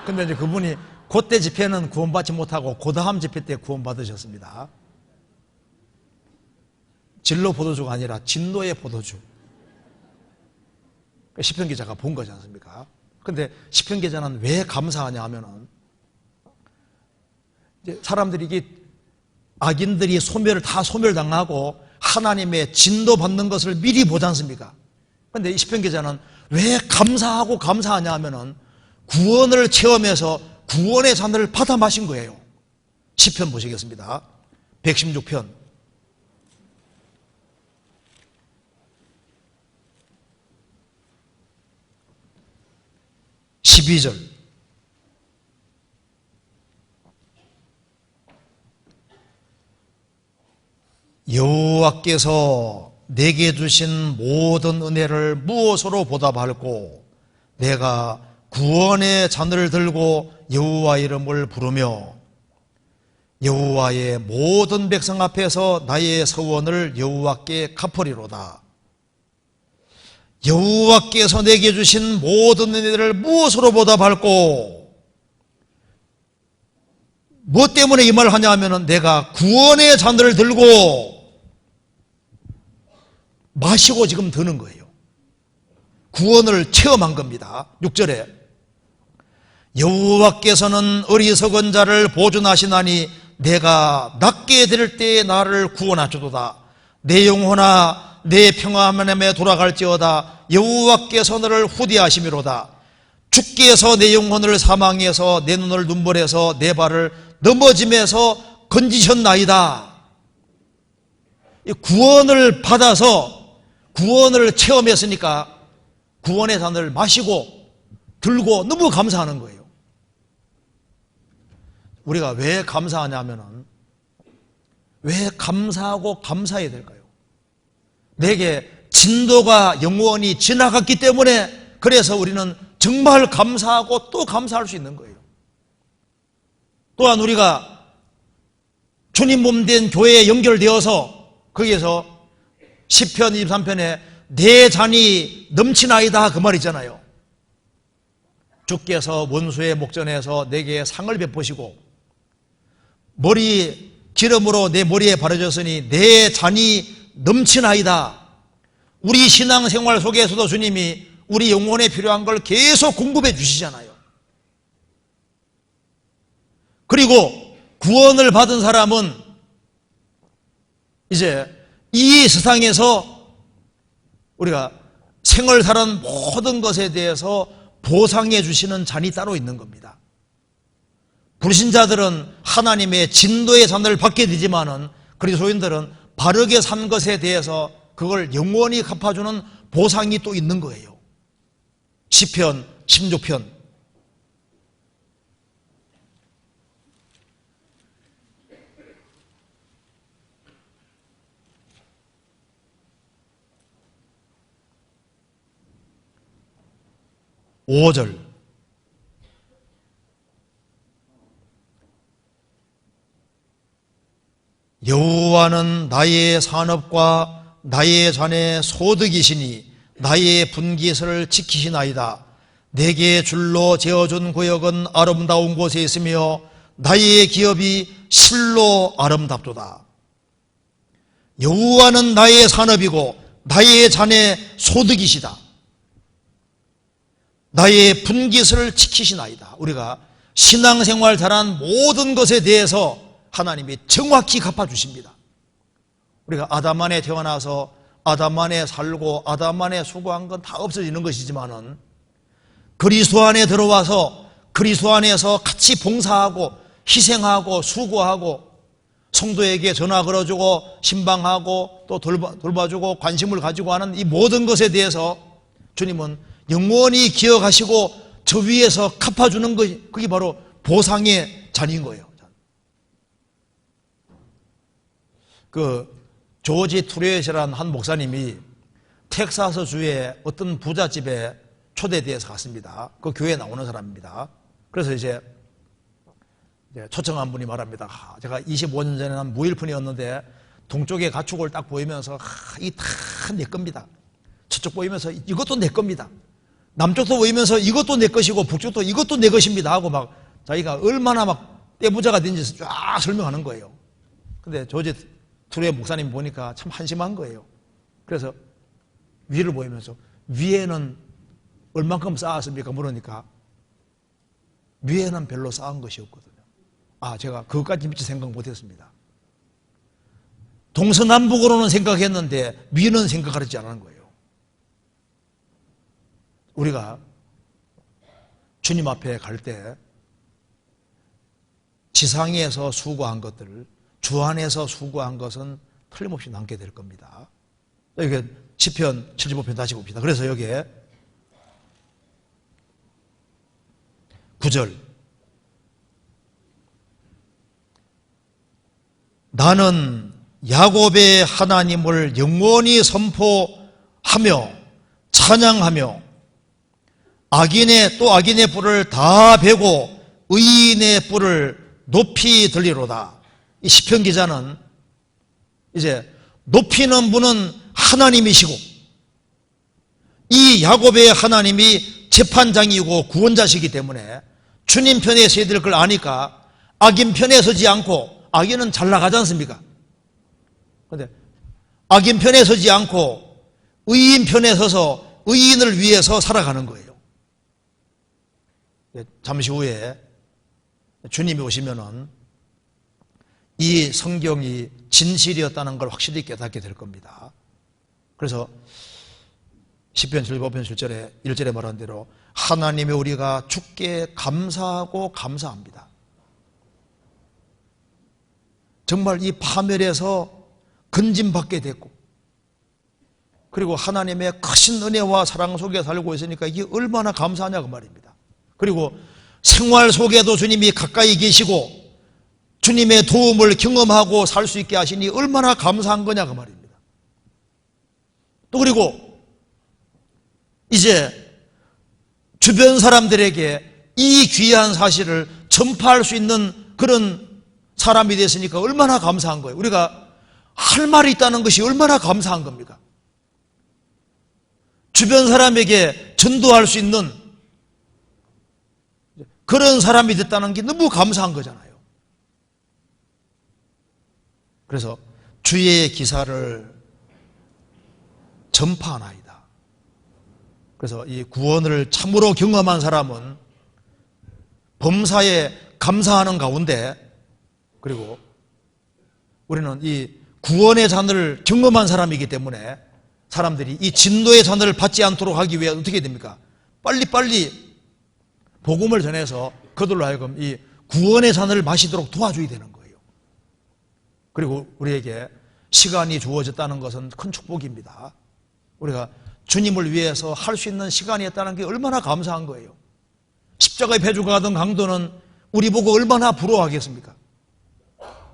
근데 그분이 그때 집회는 구원받지 못하고 그 다음 집회 때 구원받으셨습니다. 진로 포도주가 아니라 진노의 포도주. 시편 기자가 본 거지 않습니까? 근데 시편 기자는 왜 감사하냐 하면은 사람들이 악인들이 다 소멸당하고 하나님의 진도 받는 것을 미리 보지 않습니까? 그런데 이 시편 기자는 왜 감사하냐 하면은 구원을 체험해서 구원의 잔을 받아 마신 거예요. 시편 보시겠습니다. 116편 12절 여호와께서 내게 주신 모든 은혜를 무엇으로 보답할꼬? 내가 구원의 잔을 들고 여호와 이름을 부르며 여호와의 모든 백성 앞에서 나의 서원을 여호와께 갚으리로다. 여호와께서 내게 주신 모든 은혜를 무엇으로 보답할꼬? 무엇 때문에 이 말을 하냐 하면은 내가 구원의 잔을 들고 마시고 지금 드는 거예요. 구원을 체험한 겁니다. 6절에 여호와께서는 어리석은 자를 보존하시나니 내가 낮게 될 때에 나를 구원하시도다. 내 영혼아 내 평안함에 돌아갈지어다. 여호와께서 너를 후대하심이로다. 주께서 내 영혼을 사망해서 내 눈을 눈물에서 내 발을 넘어짐에서 건지셨나이다. 구원을 받아서 구원을 체험했으니까 구원의 잔을 마시고 들고 너무 감사하는 거예요. 우리가 왜 감사하냐면은 왜 감사하고 감사해야 될까요? 내게 진도가 영원히 지나갔기 때문에 그래서 우리는 정말 감사하고 또 감사할 수 있는 거예요. 또한 우리가 주님 몸 된 교회에 연결되어서 거기에서 시편 23편에 내 잔이 넘치나이다 그 말이잖아요. 주께서 원수의 목전에서 내게 상을 베푸시고 머리 기름으로 내 머리에 바르셨으니 내 잔이 넘치나이다. 우리 신앙생활 속에서도 주님이 우리 영혼에 필요한 걸 계속 공급해 주시잖아요. 그리고 구원을 받은 사람은 이제 이 세상에서 우리가 생을 사는 모든 것에 대해서 보상해 주시는 잔이 따로 있는 겁니다. 불신자들은 하나님의 진노의 잔을 받게 되지만은 그리스도인들은 바르게 산 것에 대해서 그걸 영원히 갚아주는 보상이 또 있는 거예요. 시편 16편 5절 여호와는 나의 산업과 나의 잔의 소득이시니 나의 분깃을 지키시나이다. 내게 줄로 재어준 구역은 아름다운 곳에 있으며 나의 기업이 실로 아름답도다. 여호와는 나의 산업이고 나의 잔의 소득이시다. 나의 분깃을 지키시나이다. 우리가 신앙생활 잘한 모든 것에 대해서 하나님이 정확히 갚아주십니다. 우리가 아담 안에 태어나서 아담 안에 살고 아담 안에 수고한 건 다 없어지는 것이지만은 그리스도 안에 들어와서 그리스도 안에서 같이 봉사하고 희생하고 수고하고 성도에게 전화 걸어주고 신방하고 또 돌봐주고 관심을 가지고 하는 이 모든 것에 대해서 주님은 영원히 기억하시고 저 위에서 갚아주는 것, 그게 바로 보상의 잔인 거예요. 조지 투렛이라는 한 목사님이 텍사스 주의 어떤 부잣집에 초대되어서 갔습니다. 그 교회에 나오는 사람입니다. 그래서 이제 초청한 분이 말합니다. 제가 25년 전에 난 무일푼이었는데 동쪽의 가축을 딱 보이면서 이 다 내 겁니다. 저쪽 보이면서 이것도 내 겁니다. 남쪽도 보이면서 이것도 내 것이고 북쪽도 이것도 내 것입니다 하고 막 자기가 얼마나 막 떼부자가 된지 쫙 설명하는 거예요. 근데 조지 투렛 목사님 보니까 참 한심한 거예요. 그래서 위를 보이면서 위에는 얼만큼 쌓았습니까? 물으니까 위에는 별로 쌓은 것이 없거든요. 제가 그것까지 미처 생각 못했습니다. 동서남북으로는 생각했는데 위는 생각하지 않은 거예요. 우리가 주님 앞에 갈 때 지상에서 수고한 것들, 주 안에서 수고한 것은 틀림없이 남게 될 겁니다. 여기 시편 75편 다시 봅시다. 그래서 여기에 9절 나는 야곱의 하나님을 영원히 선포하며 찬양하며 악인의 뿔을 다 베고 의인의 뿔을 높이 들리로다. 이 시편 기자는 이제 높이는 분은 하나님이시고 이 야곱의 하나님이 재판장이고 구원자시기 때문에 주님 편에 서야 될 걸 아니까 악인 편에 서지 않고, 악인은 잘 나가지 않습니까? 그런데 악인 편에 서지 않고 의인 편에 서서 의인을 위해서 살아가는 거예요. 잠시 후에 주님이 오시면은 이 성경이 진실이었다는 걸 확실히 깨닫게 될 겁니다. 그래서 시편 75편 1절에 말한 대로 하나님이 우리가 주께 감사하고 감사합니다. 정말 이 파멸에서 건짐받게 됐고, 그리고 하나님의 크신 은혜와 사랑 속에 살고 있으니까 이게 얼마나 감사하냐 그 말입니다. 그리고 생활 속에도 주님이 가까이 계시고 주님의 도움을 경험하고 살 수 있게 하시니 얼마나 감사한 거냐 그 말입니다. 또 그리고 이제 주변 사람들에게 이 귀한 사실을 전파할 수 있는 그런 사람이 됐으니까 얼마나 감사한 거예요. 우리가 할 말이 있다는 것이 얼마나 감사한 겁니까? 주변 사람에게 전도할 수 있는 그런 사람이 됐다는 게 너무 감사한 거잖아요. 그래서 주의 기사를 전파하나이다. 그래서 이 구원을 참으로 경험한 사람은 범사에 감사하는 가운데, 그리고 우리는 이 구원의 잔을 경험한 사람이기 때문에 사람들이 이 진노의 잔을 받지 않도록 하기 위해 어떻게 됩니까? 빨리빨리 복음을 전해서 그들로 하여금 이 구원의 잔을 마시도록 도와줘야 되는 거예요. 그리고 우리에게 시간이 주어졌다는 것은 큰 축복입니다. 우리가 주님을 위해서 할 수 있는 시간이 있다는 게 얼마나 감사한 거예요. 십자가의 배주가 하던 강도는 우리 보고 얼마나 부러워하겠습니까?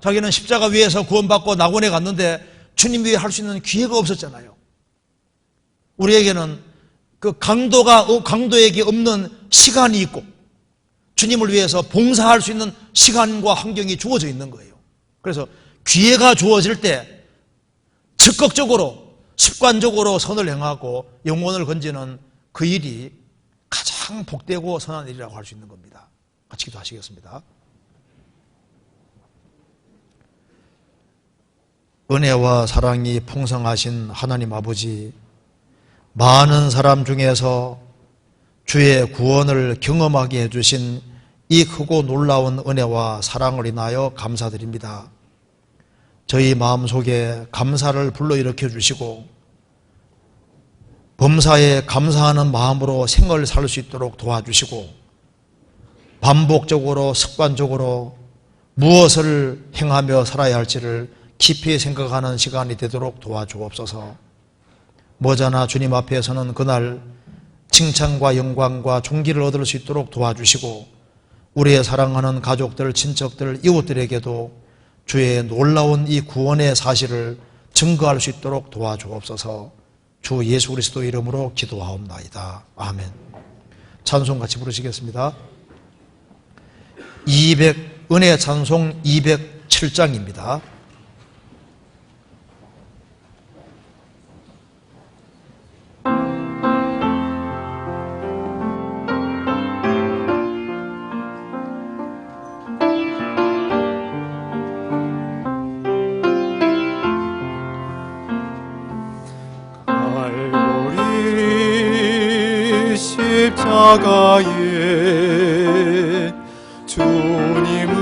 자기는 십자가 위에서 구원받고 낙원에 갔는데 주님 위해 할 수 있는 기회가 없었잖아요. 우리에게는 그 강도에게 없는 시간이 있고 주님을 위해서 봉사할 수 있는 시간과 환경이 주어져 있는 거예요. 그래서 기회가 주어질 때 적극적으로 습관적으로 선을 행하고 영혼을 건지는 그 일이 가장 복되고 선한 일이라고 할 수 있는 겁니다. 같이 기도하시겠습니다. 은혜와 사랑이 풍성하신 하나님 아버지, 많은 사람 중에서 주의 구원을 경험하게 해주신 이 크고 놀라운 은혜와 사랑을 인하여 감사드립니다. 저희 마음속에 감사를 불러일으켜 주시고 범사에 감사하는 마음으로 생을 살 수 있도록 도와주시고 반복적으로 습관적으로 무엇을 행하며 살아야 할지를 깊이 생각하는 시간이 되도록 도와주옵소서. 머자나 주님 앞에서는 그날 칭찬과 영광과 존귀를 얻을 수 있도록 도와주시고 우리의 사랑하는 가족들, 친척들, 이웃들에게도 주의 놀라운 이 구원의 사실을 증거할 수 있도록 도와주옵소서. 주 예수 그리스도 이름으로 기도하옵나이다. 아멘. 찬송 같이 부르시겠습니다. 은혜 찬송 207장입니다. 십자가에 주님을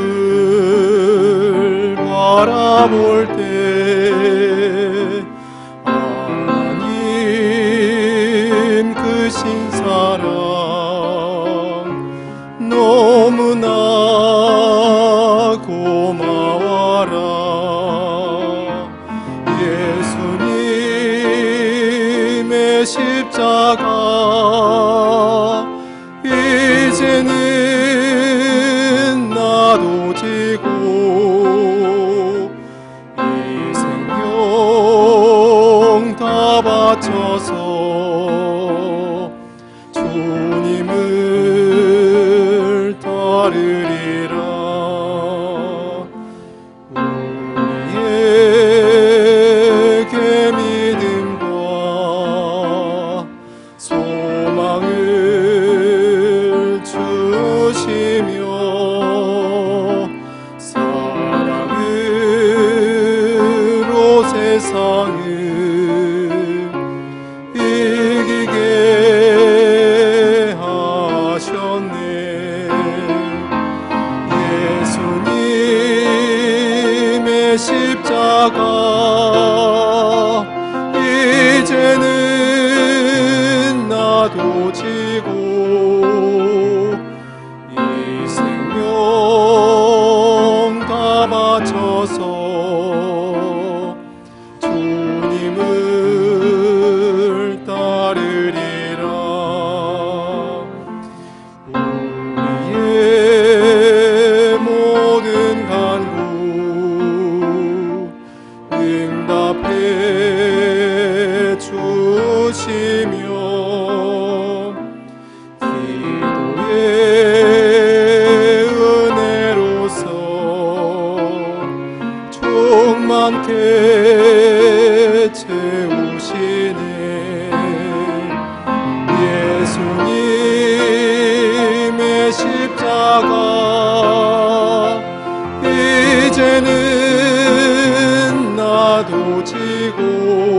바라볼 때 하나님 크신 사랑 너무나 고마워라. 예수님의 십자가 이제는 나도 지고 이 생명 다 바쳐서 주님을 따르리라. 우리에게 믿음과 소망을 주시며 사랑으로 세상을 이기게 하셨네. 예수님의 십자가 이제는 나도 지고 이 생명 다 바쳐서 주님을 따르리라. 우리의 모든 간구 응답해 주시며 기도의 은혜로서 충만케 채우시네. 예수님의 십자가 이제는 나도 지고